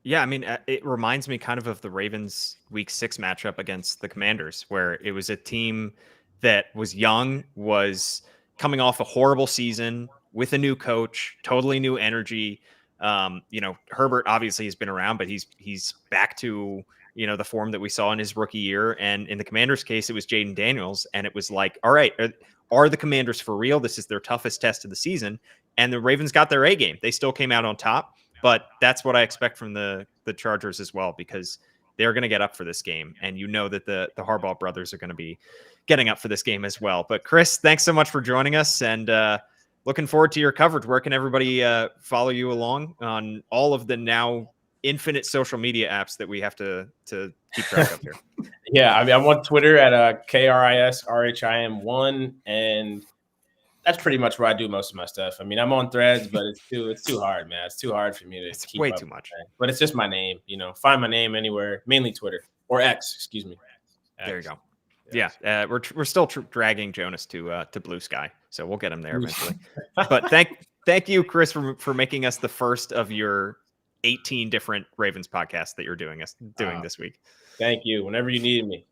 Yeah, I mean, it reminds me kind of the Ravens Week 6 matchup against the Commanders, where it was a team that was young, was coming off a horrible season with a new coach, totally new energy. Herbert obviously has been around, but he's back to the form that we saw in his rookie year. And in the Commanders' case, it was Jaden Daniels, and it was like, all right, are the Commanders for real? This is their toughest test of the season, and the Ravens got their A game. They still came out on top. But that's what I expect from the Chargers as well, because they're going to get up for this game. And that the Harbaugh brothers are going to be getting up for this game as well. But Kris, thanks so much for joining us, and looking forward to your coverage. Where can everybody follow you along on all of the now infinite social media apps that we have to keep track of here? Yeah, I mean, I'm on Twitter at KrisRhim1, and that's pretty much where I do most of my stuff. I mean, I'm on Threads, but it's too hard, man. It's too hard for me to keep way up too much. But it's just my name, find my name anywhere, mainly Twitter or X, excuse me. X. There you go. Yes. Yeah, we're still dragging Jonas to Blue Sky, so we'll get him there eventually. But thank you, Kris, for making us the first of your 18 different Ravens podcasts that you're doing this week. Thank you. Whenever you need me.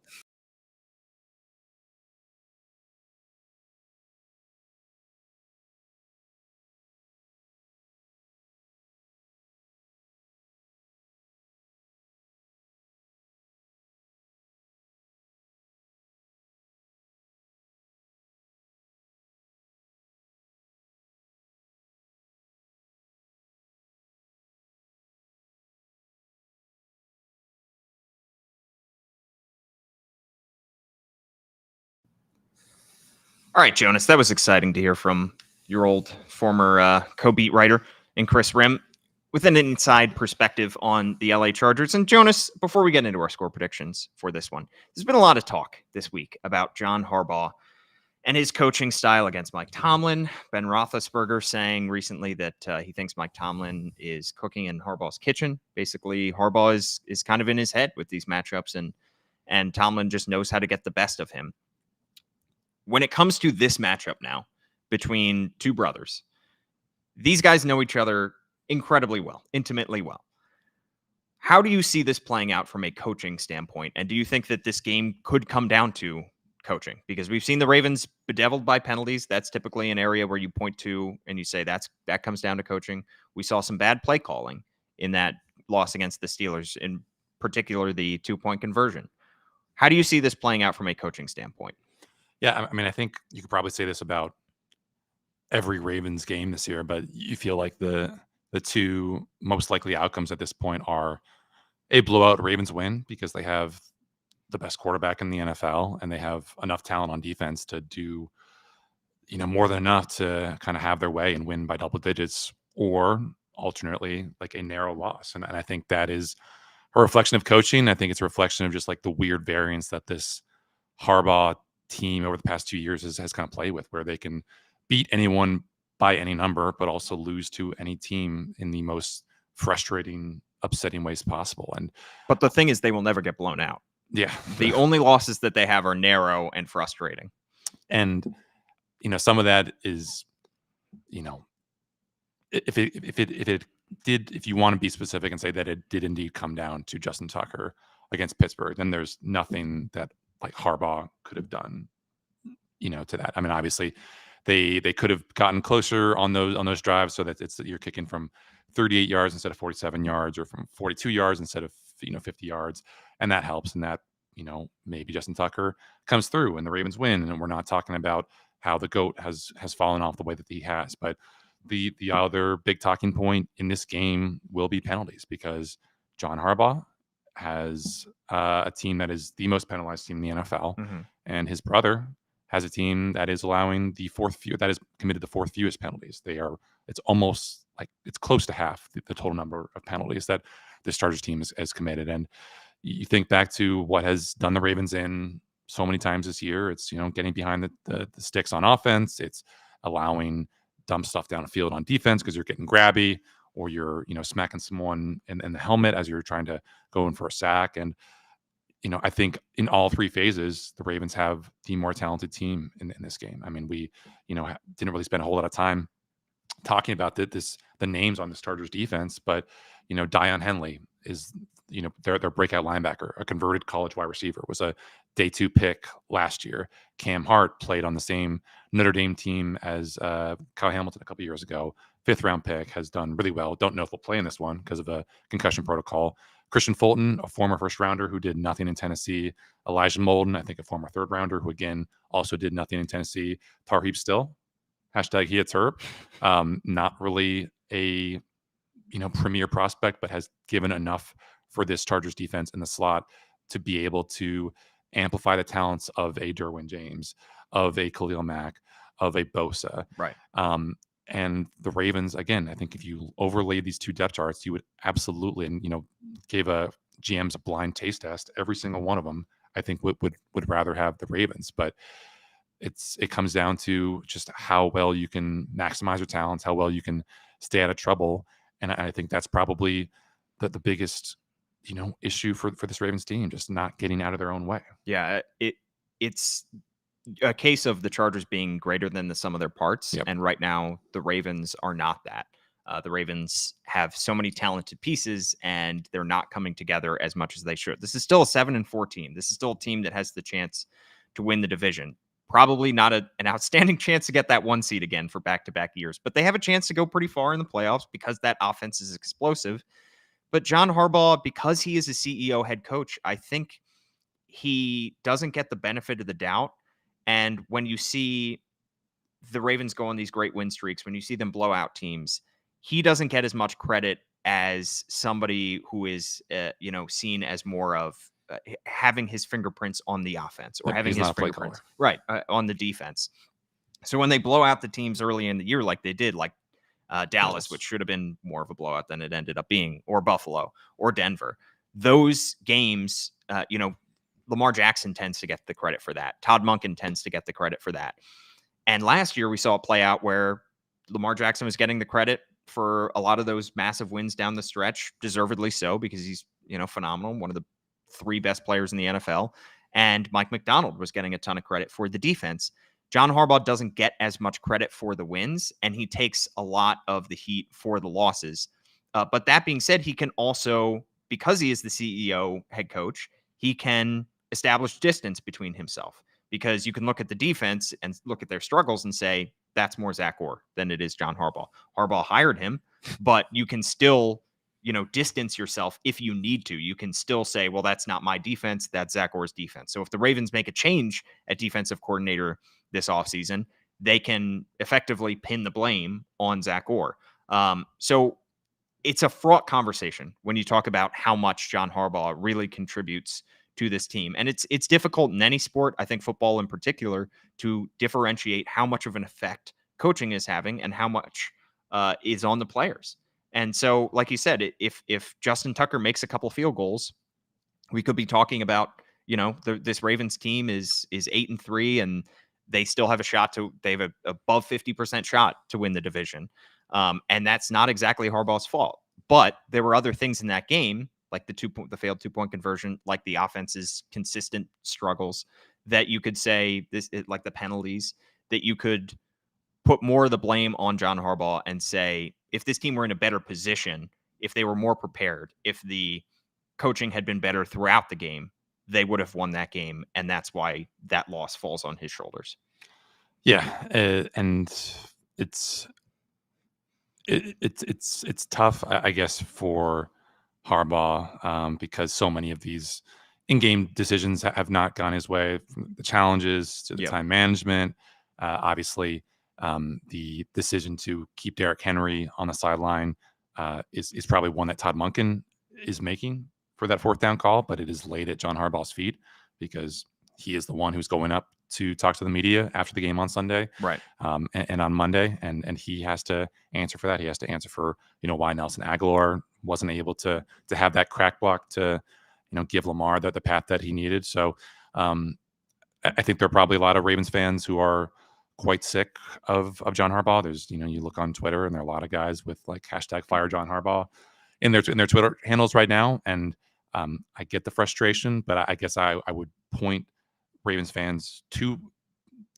All right, Jonas, that was exciting to hear from your old former co-beat writer and Kris Rhim with an inside perspective on the LA Chargers. And Jonas, before we get into our score predictions for this one, there's been a lot of talk this week about John Harbaugh and his coaching style against Mike Tomlin. Ben Roethlisberger saying recently that he thinks Mike Tomlin is cooking in Harbaugh's kitchen. Basically, Harbaugh is kind of in his head with these matchups, and Tomlin just knows how to get the best of him. When it comes to this matchup now between two brothers, these guys know each other incredibly well, intimately well. How do you see this playing out from a coaching standpoint? And do you think that this game could come down to coaching? Because we've seen the Ravens bedeviled by penalties. That's typically an area where you point to and you say that comes down to coaching. We saw some bad play calling in that loss against the Steelers, in particular the 2-point conversion. How do you see this playing out from a coaching standpoint? Yeah, I mean, I think you could probably say this about every Ravens game this year, but you feel like the two most likely outcomes at this point are a blowout Ravens win because they have the best quarterback in the NFL and they have enough talent on defense to do, more than enough to kind of have their way and win by double digits, or alternately like a narrow loss. And I think that is a reflection of coaching. I think it's a reflection of just like the weird variance that this Harbaugh team over the past 2 years has kind of played with, where they can beat anyone by any number, but also lose to any team in the most frustrating, upsetting ways possible. But the thing is, they will never get blown out. Yeah. The only losses that they have are narrow and frustrating. And, some of that is, if you want to be specific and say that it did indeed come down to Justin Tucker against Pittsburgh, then there's nothing that like Harbaugh could have done, to that. I mean, obviously they could have gotten closer on those drives so that you're kicking from 38 yards instead of 47 yards, or from 42 yards instead of 50 yards, and that helps. And that maybe Justin Tucker comes through and the Ravens win, and we're not talking about how the GOAT has fallen off the way that he has. But the other big talking point in this game will be penalties, because John Harbaugh has a team that is the most penalized team in the NFL, and his brother has a team that is allowing that is committed the fourth fewest penalties. It's almost like it's close to half the total number of penalties that this Chargers team has committed. And you think back to what has done the Ravens in so many times this year. It's getting behind the sticks on offense. It's allowing dumb stuff down the field on defense because you're getting grabby, or you're smacking someone in the helmet as you're trying to go in for a sack. And I think in all three phases, the Ravens have the more talented team in this game. I mean, we didn't really spend a whole lot of time talking about the names on this Chargers defense, but Dion Henley is their breakout linebacker, a converted college wide receiver, was a day 2 pick last year. Cam Hart played on the same Notre Dame team as Kyle Hamilton a couple years ago. 5th round pick, has done really well. Don't know if he'll play in this one because of a concussion protocol. Christian Fulton, a former 1st rounder who did nothing in Tennessee. Elijah Molden, I think a former 3rd rounder who again also did nothing in Tennessee. Tarheeb Still, hashtag he a Terp. Not really a premier prospect, but has given enough for this Chargers defense in the slot to be able to amplify the talents of a Derwin James, of a Khalil Mack, of a Bosa. Right. And the Ravens, again, I think if you overlaid these 2 depth charts, you would absolutely, and gave GMs a blind taste test, every single one of them, I think would rather have the Ravens. But it comes down to just how well you can maximize your talents, how well you can stay out of trouble. And I think that's probably the biggest issue for this Ravens team, just not getting out of their own way. Yeah, it's a case of the Chargers being greater than the sum of their parts. Yep. And right now the Ravens are not that. The Ravens have so many talented pieces, and they're not coming together as much as they should. This is still a 7-4 team. This is still a team that has the chance to win the division. Probably not an outstanding chance to get that 1 seed again for back-to-back years, but they have a chance to go pretty far in the playoffs because that offense is explosive. But John Harbaugh, because he is a CEO head coach, I think he doesn't get the benefit of the doubt. And when you see the Ravens go on these great win streaks, when you see them blow out teams, he doesn't get as much credit as somebody who is, seen as more of having his fingerprints on the offense, or having his fingerprints on the defense. So when they blow out the teams early in the year, like they did, like Dallas, which should have been more of a blowout than it ended up being, or Buffalo, or Denver, those games, Lamar Jackson tends to get the credit for that. Todd Monken tends to get the credit for that. And last year we saw it play out where Lamar Jackson was getting the credit for a lot of those massive wins down the stretch, deservedly so, because he's, phenomenal, one of the 3 best players in the NFL. And Mike McDonald was getting a ton of credit for the defense. John Harbaugh doesn't get as much credit for the wins, and he takes a lot of the heat for the losses. But that being said, he can also, because he is the CEO head coach, he can establish distance between himself, because you can look at the defense and look at their struggles and say, that's more Zach Orr than it is John Harbaugh. Harbaugh hired him, but you can still, distance yourself if you need to. You can still say, well, that's not my defense, that's Zach Orr's defense. So if the Ravens make a change at defensive coordinator this offseason, they can effectively pin the blame on Zach Orr. So it's a fraught conversation when you talk about how much John Harbaugh really contributes to this team. And it's difficult in any sport, I think football in particular, to differentiate how much of an effect coaching is having and how much is on the players. And so, like you said, if Justin Tucker makes a couple field goals, we could be talking about, this Ravens team is 8-3, and they still have a shot they have a above 50% shot to win the division. And that's not exactly Harbaugh's fault. But there were other things in that game, like the failed 2-point conversion, like the offense's consistent struggles, that you could say like the penalties, that you could put more of the blame on John Harbaugh and say if this team were in a better position, if they were more prepared, if the coaching had been better throughout the game, they would have won that game. And that's why that loss falls on his shoulders. Yeah. And it's tough, I guess, for Harbaugh because so many of these in-game decisions have not gone his way, from the challenges to the time management. Obviously, the decision to keep Derrick Henry on the sideline is probably one that Todd Monken is making for that fourth down call, but it is laid at John Harbaugh's feet because he is the one who's going up to talk to the media after the game on Sunday, right? And on Monday, and he has to answer for that. He has to answer for why Nelson Aguilar wasn't able to have that crack block to give Lamar the path that he needed. So I think there are probably a lot of Ravens fans who are quite sick of John Harbaugh. There's you look on Twitter and there are a lot of guys with like hashtag fire John Harbaugh in their Twitter handles right now, and I get the frustration, but I guess I would point Ravens fans to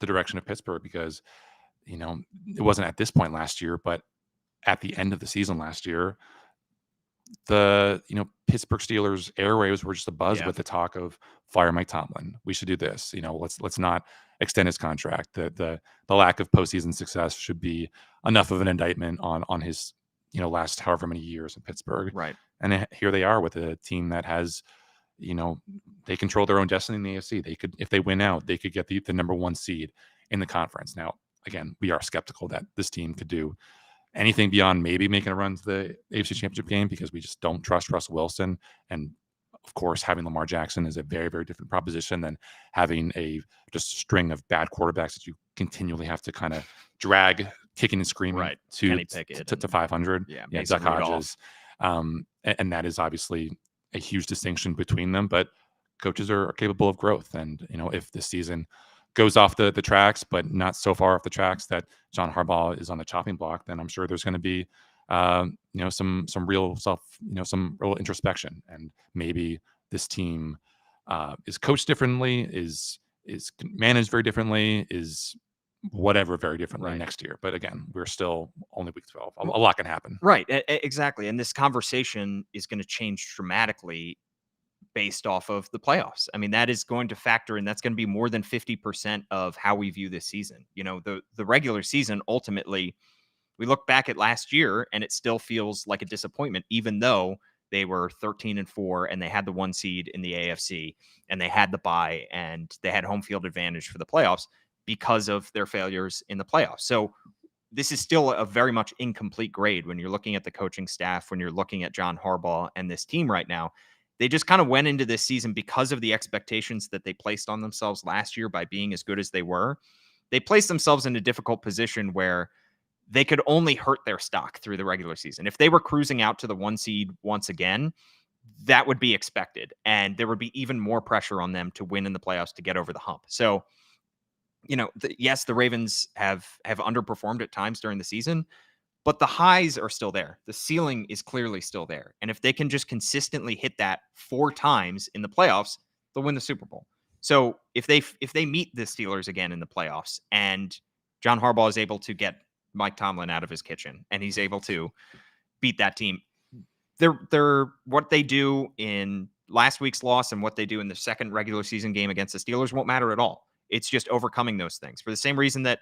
the direction of Pittsburgh because, it wasn't at this point last year, but at the end of the season last year, the, Pittsburgh Steelers airwaves were just abuzz with the talk of fire Mike Tomlin. We should do this. Let's not extend his contract. The lack of postseason success should be enough of an indictment on his, last however many years in Pittsburgh. Right. And here they are with a team that has, they control their own destiny in the AFC. They could, if they win out, they could get the number one seed in the conference. Now, again, we are skeptical that this team could do anything beyond maybe making a run to the AFC Championship game because we just don't trust Russell Wilson. And of course, having Lamar Jackson is a very, very different proposition than having just a string of bad quarterbacks that you continually have to kind of drag kicking and screaming to 500. Yeah, Duck Hodges. And that is obviously a huge distinction between them, but coaches are capable of growth. And, if this season goes off the tracks, but not so far off the tracks that John Harbaugh is on the chopping block, then I'm sure there's going to be, some real some real introspection, and maybe this team is coached differently, is managed very differently, is whatever very differently next year. But again, we're still only week 12. A lot can happen. Right. Exactly. And this conversation is going to change dramatically based off of the playoffs. I mean, that is going to factor in. That's going to be more than 50% of how we view this season. The regular season, ultimately, we look back at last year and it still feels like a disappointment, even though they were 13-4 and they had the one seed in the AFC and they had the bye and they had home field advantage for the playoffs because of their failures in the playoffs. So this is still a very much incomplete grade when you're looking at the coaching staff, when you're looking at John Harbaugh and this team right now. They just kind of went into this season because of the expectations that they placed on themselves last year by being as good as they were. They placed themselves in a difficult position where they could only hurt their stock through the regular season. If they were cruising out to the one seed once again, that would be expected. And there would be even more pressure on them to win in the playoffs to get over the hump. So, yes, the Ravens have underperformed at times during the season, but the highs are still there. The ceiling is clearly still there. And if they can just consistently hit that 4 times in the playoffs, they'll win the Super Bowl. So if they meet the Steelers again in the playoffs and John Harbaugh is able to get Mike Tomlin out of his kitchen and he's able to beat that team, they're what they do in last week's loss and what they do in the second regular season game against the Steelers won't matter at all. It's just overcoming those things for the same reason that,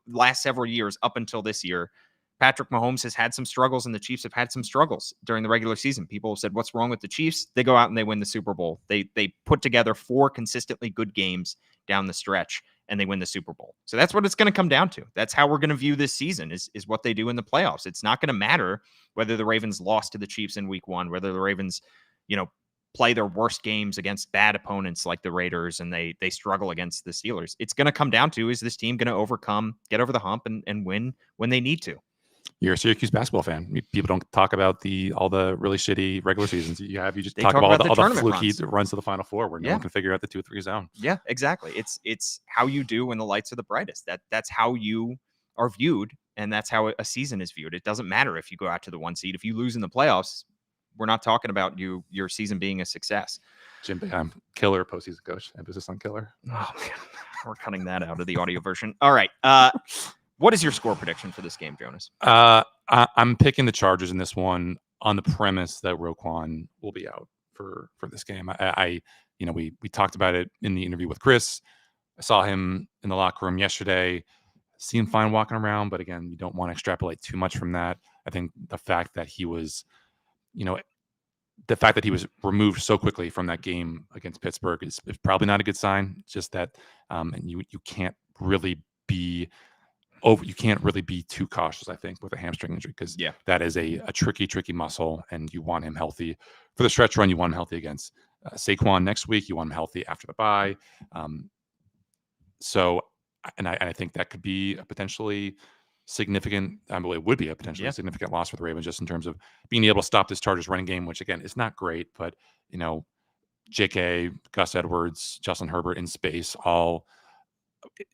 last several years up until this year, Patrick Mahomes has had some struggles and the Chiefs have had some struggles during the regular season. People have said, what's wrong with the Chiefs? They go out and they win the Super Bowl. They put together 4 consistently good games down the stretch and they win the Super Bowl. So that's what it's going to come down to. That's how we're going to view this season is what they do in the playoffs. It's not going to matter whether the Ravens lost to the Chiefs in week 1, whether the Ravens, play their worst games against bad opponents like the Raiders and they struggle against the Steelers. It's going to come down to, is this team going to overcome, get over the hump and win when they need to? You're a Syracuse basketball fan. People don't talk about all the really shitty regular seasons you have. You just They talk talk about about all the the fluky runs. runs to the Final Four where no one can figure out the 2-3 zone. Yeah, exactly. It's how you do when the lights are the brightest. That's how you are viewed, and that's how a season is viewed. It doesn't matter if you go out to the 1 seed. If you lose in the playoffs, we're not talking about your season being a success. Jim Boeheim, killer postseason coach. Emphasis on killer. Oh man, we're cutting that out of the audio version. All right. What is your score prediction for this game, Jonas? I'm picking the Chargers in this one on the premise that Roquan will be out for this game. We talked about it in the interview with Kris. I saw him in the locker room yesterday. Seemed fine walking around, but again, you don't want to extrapolate too much from that. I think the fact that he was removed so quickly from that game against Pittsburgh is probably not a good sign. It's just that, and you can't really be too cautious, I think, with a hamstring injury, because that is a tricky muscle, and you want him healthy for the stretch run. You want him healthy against Saquon next week. You want him healthy after the bye. I think that could be a potentially significant. It would be a potentially significant loss for the Ravens, just in terms of being able to stop this Chargers running game, which again is not great, but J.K., Gus Edwards, Justin Herbert in space, all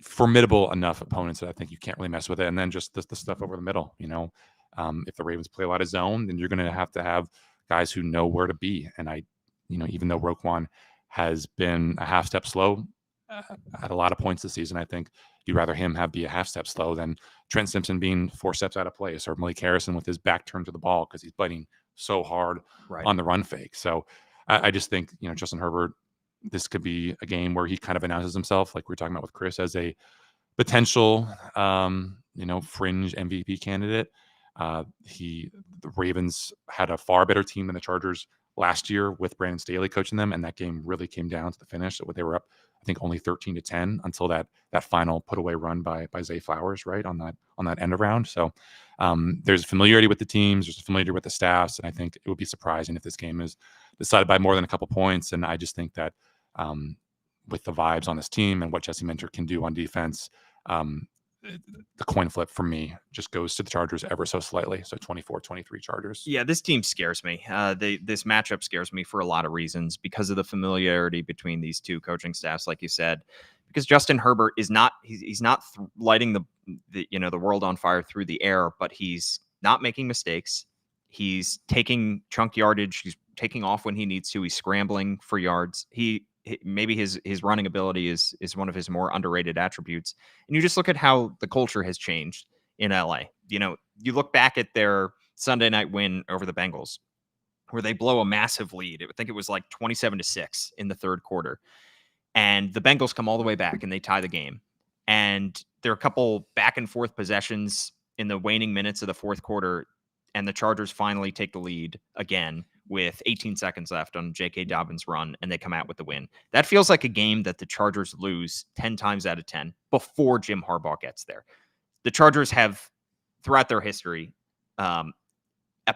formidable enough opponents that I think you can't really mess with it. And then just the stuff over the middle. If the Ravens play a lot of zone, then you're going to have guys who know where to be. And even though Roquan has been a half step slow at a lot of points this season, I think you'd rather him be a half step slow than Trent Simpson being 4 steps out of place, or Malik Harrison with his back turned to the ball because he's biting so hard on the run fake. So I just think, Justin Herbert, this could be a game where he kind of announces himself, like we were talking about with Kris, as a potential, fringe MVP candidate. The Ravens had a far better team than the Chargers last year with Brandon Staley coaching them, and that game really came down to the finish. They were up, I think, only 13-10 until that final put away run by Zay Flowers, right on that end around. So there's familiarity with the teams, there's familiarity with the staffs, and I think it would be surprising if this game is decided by more than a couple points. And I just think that with the vibes on this team and what Jesse Minter can do on defense, the coin flip for me just goes to the Chargers ever so slightly. So 24-23 Chargers. Yeah, this team scares me. This matchup scares me for a lot of reasons, because of the familiarity between these two coaching staffs, like you said. Because Justin Herbert is not lighting the world on fire through the air, but he's not making mistakes. He's taking chunk yardage. He's taking off when he needs to. He's scrambling for yards. Maybe his running ability is one of his more underrated attributes. And you just look at how the culture has changed in LA. You look back at their Sunday night win over the Bengals, where they blow a massive lead. I think it was like 27-6 in the third quarter. And the Bengals come all the way back and they tie the game. And there are a couple back and forth possessions in the waning minutes of the fourth quarter, and the Chargers finally take the lead again with 18 seconds left on J.K. Dobbins' run, and they come out with the win. That feels like a game that the Chargers lose 10 times out of 10 before Jim Harbaugh gets there. The Chargers have, throughout their history, a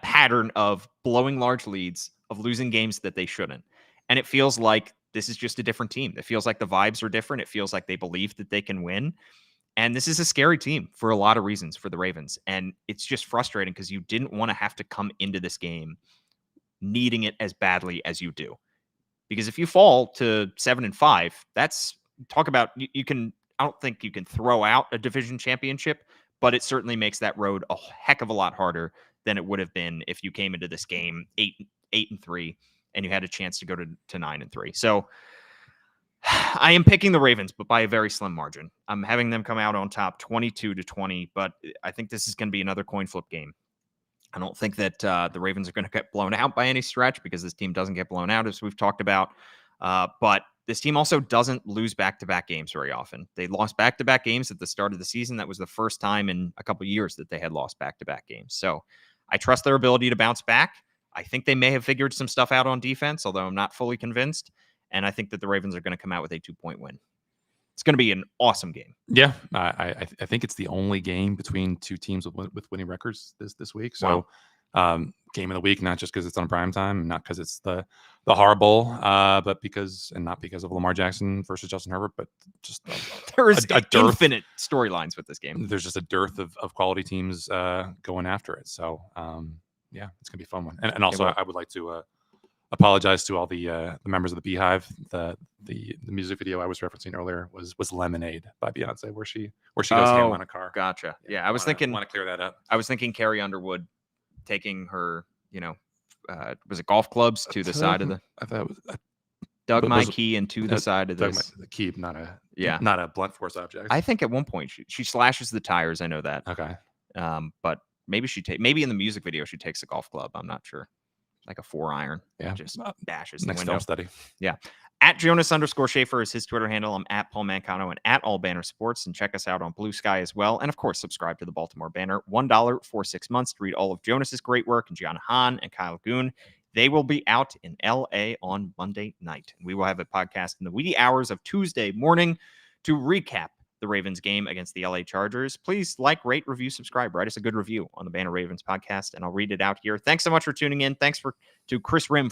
pattern of blowing large leads, of losing games that they shouldn't. And it feels like this is just a different team. It feels like the vibes are different. It feels like they believe that they can win. And this is a scary team for a lot of reasons for the Ravens. And it's just frustrating because you didn't want to have to come into this game needing it as badly as you do. Because if you fall to 7-5, that's talk about, you can, I don't think you can throw out a division championship, but it certainly makes that road a heck of a lot harder than it would have been if you came into this game 8-3 and you had a chance to go to 9-3. So I am picking the Ravens, but by a very slim margin. I'm having them come out on top 22-20, but I think this is going to be another coin flip game. I don't think that the Ravens are going to get blown out by any stretch, because this team doesn't get blown out, as we've talked about. But this team also doesn't lose back-to-back games very often. They lost back-to-back games at the start of the season. That was the first time in a couple of years that they had lost back-to-back games. So I trust their ability to bounce back. I think they may have figured some stuff out on defense, although I'm not fully convinced. And I think that the Ravens are going to come out with a 2-point win. It's going to be an awesome game. Yeah, I think it's the only game between two teams with winning records this week. So, game of the week, not just because it's on prime time, not because it's the horrible, but not because of Lamar Jackson versus Justin Herbert, but just there is infinite storylines with this game. There's just a dearth of quality teams going after it. So, yeah, it's gonna be a fun one. And also, I would like to apologize to all the members of the Beehive. The music video I was referencing earlier was Lemonade by Beyonce, where she goes ham on a car. Gotcha. Yeah, I was thinking. Want to clear that up? I was thinking Carrie Underwood taking her, was it golf clubs to the side of the? I thought it was. Dug my key into the side of this. The key, not a blunt force object. I think at one point she slashes the tires. I know that. Okay. But maybe in the music video she takes a golf club. I'm not sure. Like a 4-iron. Yeah. Just bashes the Next window. film study. Yeah. At Jonas_Shaffer is his Twitter handle. I'm at Paul Mancano and at All Banner Sports. And check us out on Blue Sky as well. And of course, subscribe to the Baltimore Banner. $1 for 6 months to read all of Jonas's great work and Gianna Hahn and Kyle Goon. They will be out in LA on Monday night. We will have a podcast in the wee hours of Tuesday morning to recap the Ravens game against the LA Chargers. Please like, rate, review, subscribe. Write us a good review on the Banner Ravens podcast, and I'll read it out here. Thanks so much for tuning in. Thanks to Kris Rhim